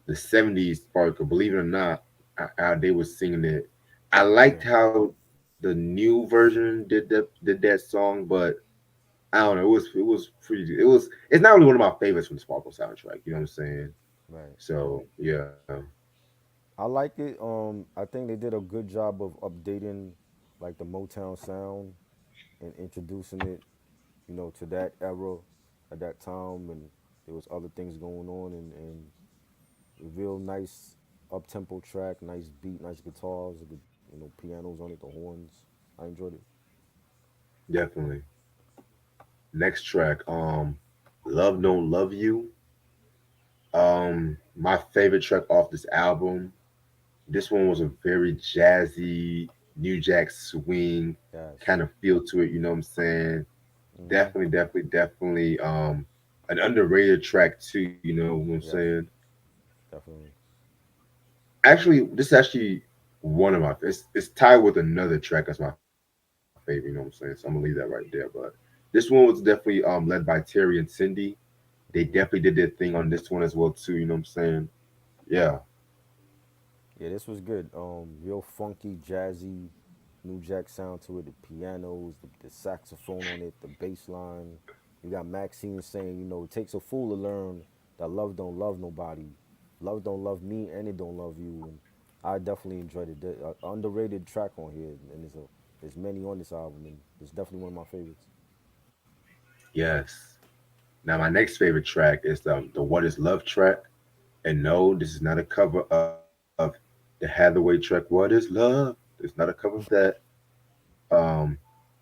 [SPEAKER 1] the '70s Sparkle. Believe it or not, how they were singing it. I
[SPEAKER 2] Yeah,
[SPEAKER 1] liked how the new version did that song, but I don't know. It was pretty. It's not really one of my favorites from the Sparkle soundtrack. You know what I'm saying?
[SPEAKER 2] right.
[SPEAKER 1] So yeah,
[SPEAKER 2] I like it. I think they did a good job of updating like the Motown sound and introducing it, you know, to that era at that time when there was other things going on, and a real nice up tempo track, nice beat, nice guitars, good, you know, pianos on it, the horns. I enjoyed it.
[SPEAKER 1] definitely. Next track, "Love Don't Love You." My favorite track off this album. This one was a very jazzy, New Jack swing
[SPEAKER 2] Yes.
[SPEAKER 1] kind of feel to it. You know what I'm saying?
[SPEAKER 2] Mhm.
[SPEAKER 1] Definitely. An underrated track too. You know what I'm
[SPEAKER 2] Yes.
[SPEAKER 1] saying?
[SPEAKER 2] Definitely.
[SPEAKER 1] Actually, this is actually one of my. It's tied with another track that's my favorite. You know what I'm saying? So I'm gonna leave that right there. But this one was definitely led by Terry and Cindy. They definitely
[SPEAKER 2] Mhm.
[SPEAKER 1] did their thing on this one as well too. You know what I'm saying? Yeah,
[SPEAKER 2] Yeah, this was good. Real funky, jazzy, New Jack sound to it. The pianos, the saxophone on it, the bass line. You got Maxine saying, you know, it takes a fool to learn that love don't love nobody. Love don't love me, and it don't love you. And I definitely enjoyed it. Underrated track on here, and there's many on this album, and it's definitely one of my favorites.
[SPEAKER 1] yes. Now my next favorite track is the "What Is Love" track. And no, this is not a cover of the Hathaway track "What Is Love." It's not a cover of that. Um,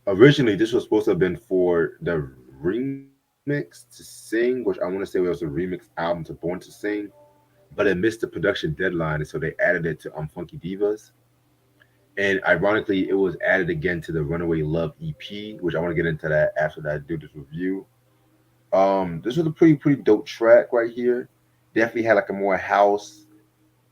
[SPEAKER 1] Originally, this was supposed to have been for the remix to Sing, which I want to say was a remix album to Born to Sing, but it missed the production deadline, and so they added it to Funky Divas. And ironically, it was added again to the Runaway Love EP, which I want to get into that after that I do this review. This was a pretty dope track right here. Definitely had like a more house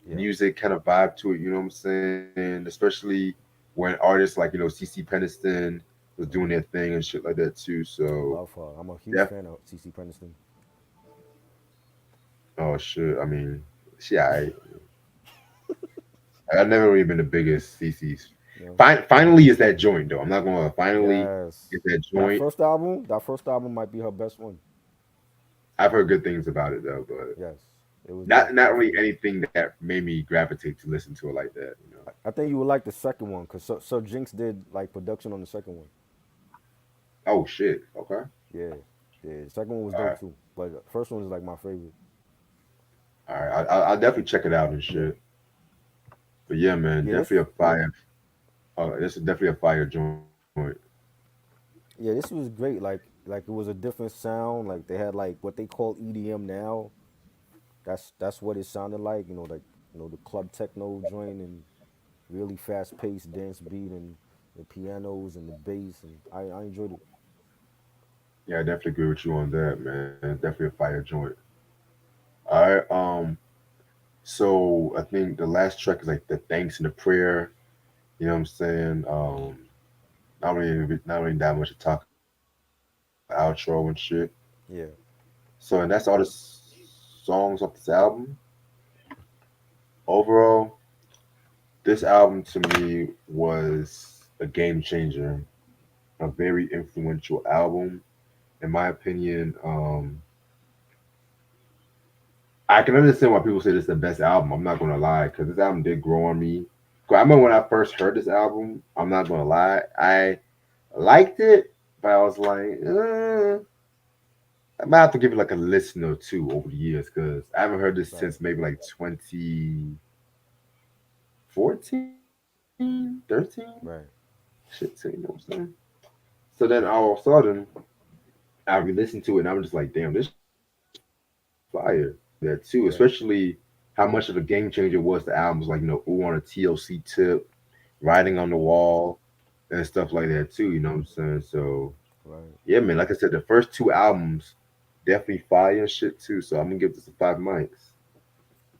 [SPEAKER 2] Yeah,
[SPEAKER 1] music kind of vibe to it. You know what I'm saying? Especially when artists like CC Peniston was doing their
[SPEAKER 2] hmm
[SPEAKER 1] thing and shit like that too.
[SPEAKER 2] I
[SPEAKER 1] So
[SPEAKER 2] love her. I'm a huge
[SPEAKER 1] def
[SPEAKER 2] fan of CC Peniston.
[SPEAKER 1] oh shit. I mean, she I I've never really been the biggest CC's.
[SPEAKER 2] You know?
[SPEAKER 1] Finally is that joint though. I'm not gonna lie. Finally
[SPEAKER 2] Yes.
[SPEAKER 1] is that joint.
[SPEAKER 2] That first album might be her best one.
[SPEAKER 1] I've heard good things about it though, but
[SPEAKER 2] Yes, it was dope.
[SPEAKER 1] not really
[SPEAKER 2] Definitely.
[SPEAKER 1] anything that made me gravitate to listen to it like that.
[SPEAKER 2] I think you would like the second one because Sir Jinx did like production on the second one.
[SPEAKER 1] Oh shit. Okay.
[SPEAKER 2] Yeah, yeah. The second one was
[SPEAKER 1] All
[SPEAKER 2] dope
[SPEAKER 1] right.
[SPEAKER 2] too, but the first one is like my favorite.
[SPEAKER 1] All right. I'll definitely check it out and shit. But yeah, man,
[SPEAKER 2] Yeah,
[SPEAKER 1] definitely a fire. This is definitely a fire joint.
[SPEAKER 2] this was great. Like it was a different sound. Like they had like what they call EDM now. That's what it sounded like. You know, like you know the club techno joint and really fast paced dance beat and the pianos and the bass and I enjoyed it.
[SPEAKER 1] Yeah, I definitely agree with you on that, man. Definitely a fire joint. All right. So I think the last track is like the thanks and the prayer. You know what I'm saying? Not really that much to talk about. Outro and shit.
[SPEAKER 2] Yeah.
[SPEAKER 1] So, and that's all the songs off this album. Overall, this album to me was a game changer, a very influential album, in my opinion. I can understand why people say this is the best album. I'm not gonna lie, because this album did grow on me. 'Cause I remember when I first heard this album. I'm not gonna lie, I liked it, but I was like, I might have to give it like a listen or two over the years, because I haven't heard this
[SPEAKER 2] Right,
[SPEAKER 1] since maybe like 2014, 13.
[SPEAKER 2] right,
[SPEAKER 1] Shit, so you know what I'm saying? So then all of a sudden, I re-listened to it, and I'm just like, damn, this shit fire. That too, especially
[SPEAKER 2] yeah,
[SPEAKER 1] how much of a game changer was the albums like, Ooh on a TLC tip, Writing on the Wall, and stuff like that too, you know what I'm saying? So
[SPEAKER 2] right.
[SPEAKER 1] yeah, man, like I said, the first two albums definitely fire and shit too. So I'm gonna give this a 5 mics.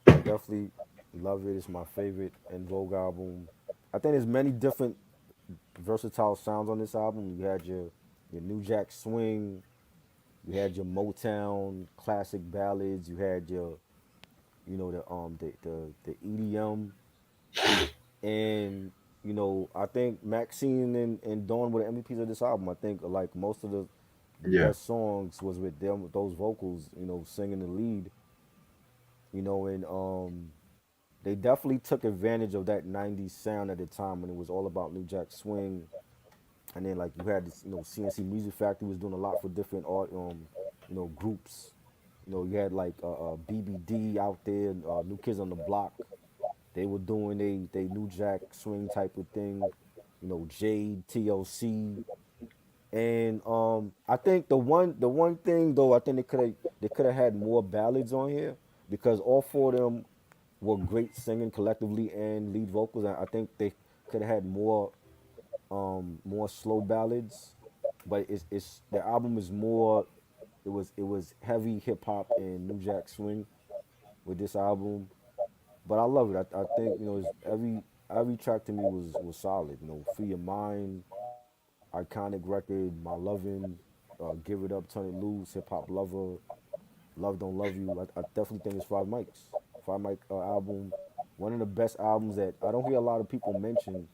[SPEAKER 2] I definitely love it. It's my favorite En Vogue album. I think there's many different versatile sounds on this album. You had your New Jack Swing, you had your Motown classic ballads, you had your the EDM, and I think Maxine and Dawn were the MVPs of this album. I think like most of the
[SPEAKER 1] Yeah,
[SPEAKER 2] best songs was with them with those vocals, singing the lead, and they definitely took advantage of that '90s sound at the time when it was all about New Jack Swing, and then like you had this, CNC Music Factory was doing a lot for different art, groups. You had like BBD out there, New Kids on the Block. They were doing they New Jack Swing type of thing. Jade, TLC, and I think the one thing though, I think they could have had more ballads on here because all four of them were great singing collectively and lead vocals. I think they could have had more slow ballads, but it's the album is more. It was heavy hip hop and New Jack Swing with this album, but I love it. I think every track to me was solid. Free Your Mind, iconic record, My Lovin', Give It Up, Turn It Loose, Hip Hop Lover, Love Don't Love You. I definitely think it's 5 mics. 5 mic album, one of the best albums that I don't hear a lot of people mention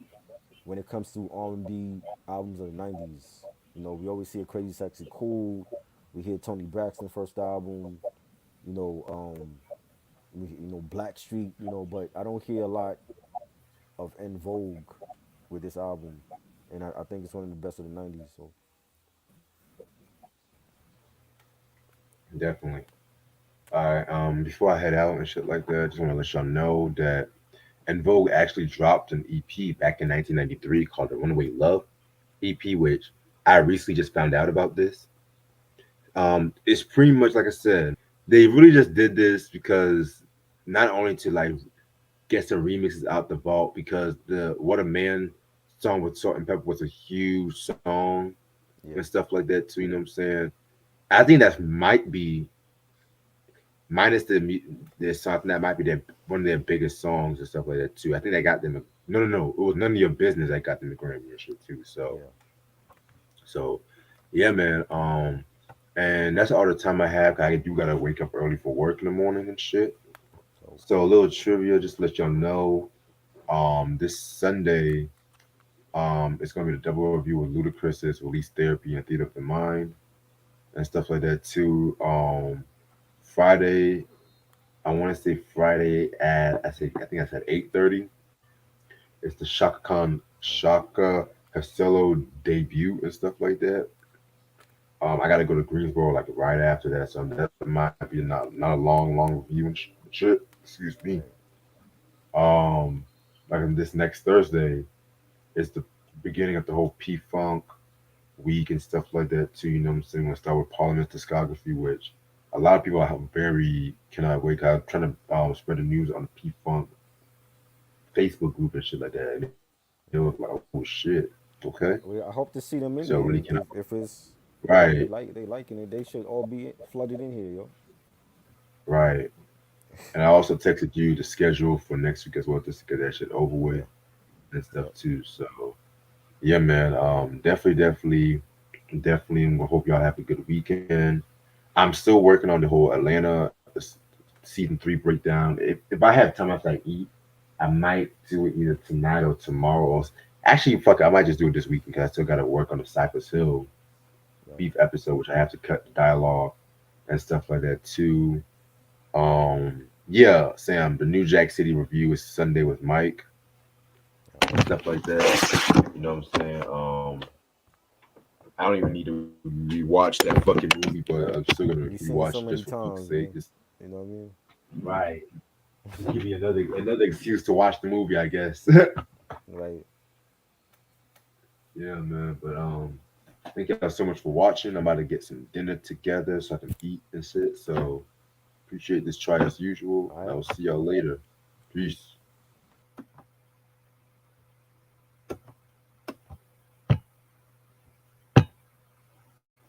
[SPEAKER 2] when it comes to R&B albums of the '90s. We always see a Crazy Sexy Cool. We hear Tony Braxton first album. You know, Blackstreet. But I don't hear a lot of En Vogue with this album, and I think it's one of the best of the '90s. So
[SPEAKER 1] definitely. All right. Before I head out and shit like that, I just want to let y'all know that En Vogue actually dropped an EP back in 1993 called the Runaway Love EP, which I recently just found out about this. It's pretty much like I said, they really just did this because not only to like get some remixes out the vault, because the What a Man song with Salt and Pepper was a huge song and
[SPEAKER 2] yeah,
[SPEAKER 1] stuff like that too. You know what I'm saying? I think that might be minus the song that might be their one of their biggest songs and stuff like that too. I think they got them. No, no, no. It was None of Your Business that got them the Grammy and shit too. So,
[SPEAKER 2] yeah.
[SPEAKER 1] so yeah, man. And that's all the time I have. 'Cause I do gotta wake up early for work in the morning and shit.
[SPEAKER 2] So
[SPEAKER 1] So a little trivia, just to let y'all know. This Sunday, it's gonna be the double review with Ludacris's Release Therapy and Theater of the Mind and stuff like that too. Friday, I want to say Friday at I think I said 8:30. It's the Shaka Costello debut and stuff like that. I got to go to Greensboro like right after that, so that might be not a long review and shit. Excuse me.
[SPEAKER 2] right,
[SPEAKER 1] Like this next Thursday is the beginning of the whole P Funk week and stuff like that too. You know what I'm saying? We're gonna start with Parliament's discography, which a lot of people are very cannot wait. I'm trying to spread the news on the P Funk Facebook group and shit like that. And it was like, oh shit, okay.
[SPEAKER 2] I hope to see them
[SPEAKER 1] So
[SPEAKER 2] in
[SPEAKER 1] really
[SPEAKER 2] there.
[SPEAKER 1] cannot.
[SPEAKER 2] If it's
[SPEAKER 1] Right,
[SPEAKER 2] they liking it, they should all be flooded in here, yo.
[SPEAKER 1] right. And I also texted you the schedule for next week as well, just to get that shit over with
[SPEAKER 2] Yeah,
[SPEAKER 1] and stuff
[SPEAKER 2] yeah.
[SPEAKER 1] too. So yeah, man. Definitely. I hope y'all have a good weekend. I'm still working on the whole Atlanta season 3 breakdown. If I have time after I eat, I might do it either tonight or tomorrow. Actually, fuck it, I might just do it this weekend because I still got to work on the Cypress Hill
[SPEAKER 2] Right.
[SPEAKER 1] beef episode, which I have to cut the dialogue and stuff like that too. Um, yeah, Sam, the New Jack City review is Sunday with Mike
[SPEAKER 2] All
[SPEAKER 1] and
[SPEAKER 2] right.
[SPEAKER 1] stuff like that. You know what I'm saying? I don't even need to rewatch that fucking movie, but I'm still gonna
[SPEAKER 2] You
[SPEAKER 1] rewatch
[SPEAKER 2] seen
[SPEAKER 1] it
[SPEAKER 2] it
[SPEAKER 1] just
[SPEAKER 2] so
[SPEAKER 1] for
[SPEAKER 2] many
[SPEAKER 1] fuck's sake.
[SPEAKER 2] times,
[SPEAKER 1] Just
[SPEAKER 2] man. You know what I mean?
[SPEAKER 1] right. Just give me another excuse to watch the movie, I guess.
[SPEAKER 2] Right.
[SPEAKER 1] Yeah, man. But thank y'all so much for watching. I'm about to get some dinner together so I can eat and shit. So appreciate this try as usual.
[SPEAKER 2] All
[SPEAKER 1] And I
[SPEAKER 2] right.
[SPEAKER 1] will see y'all later. Peace.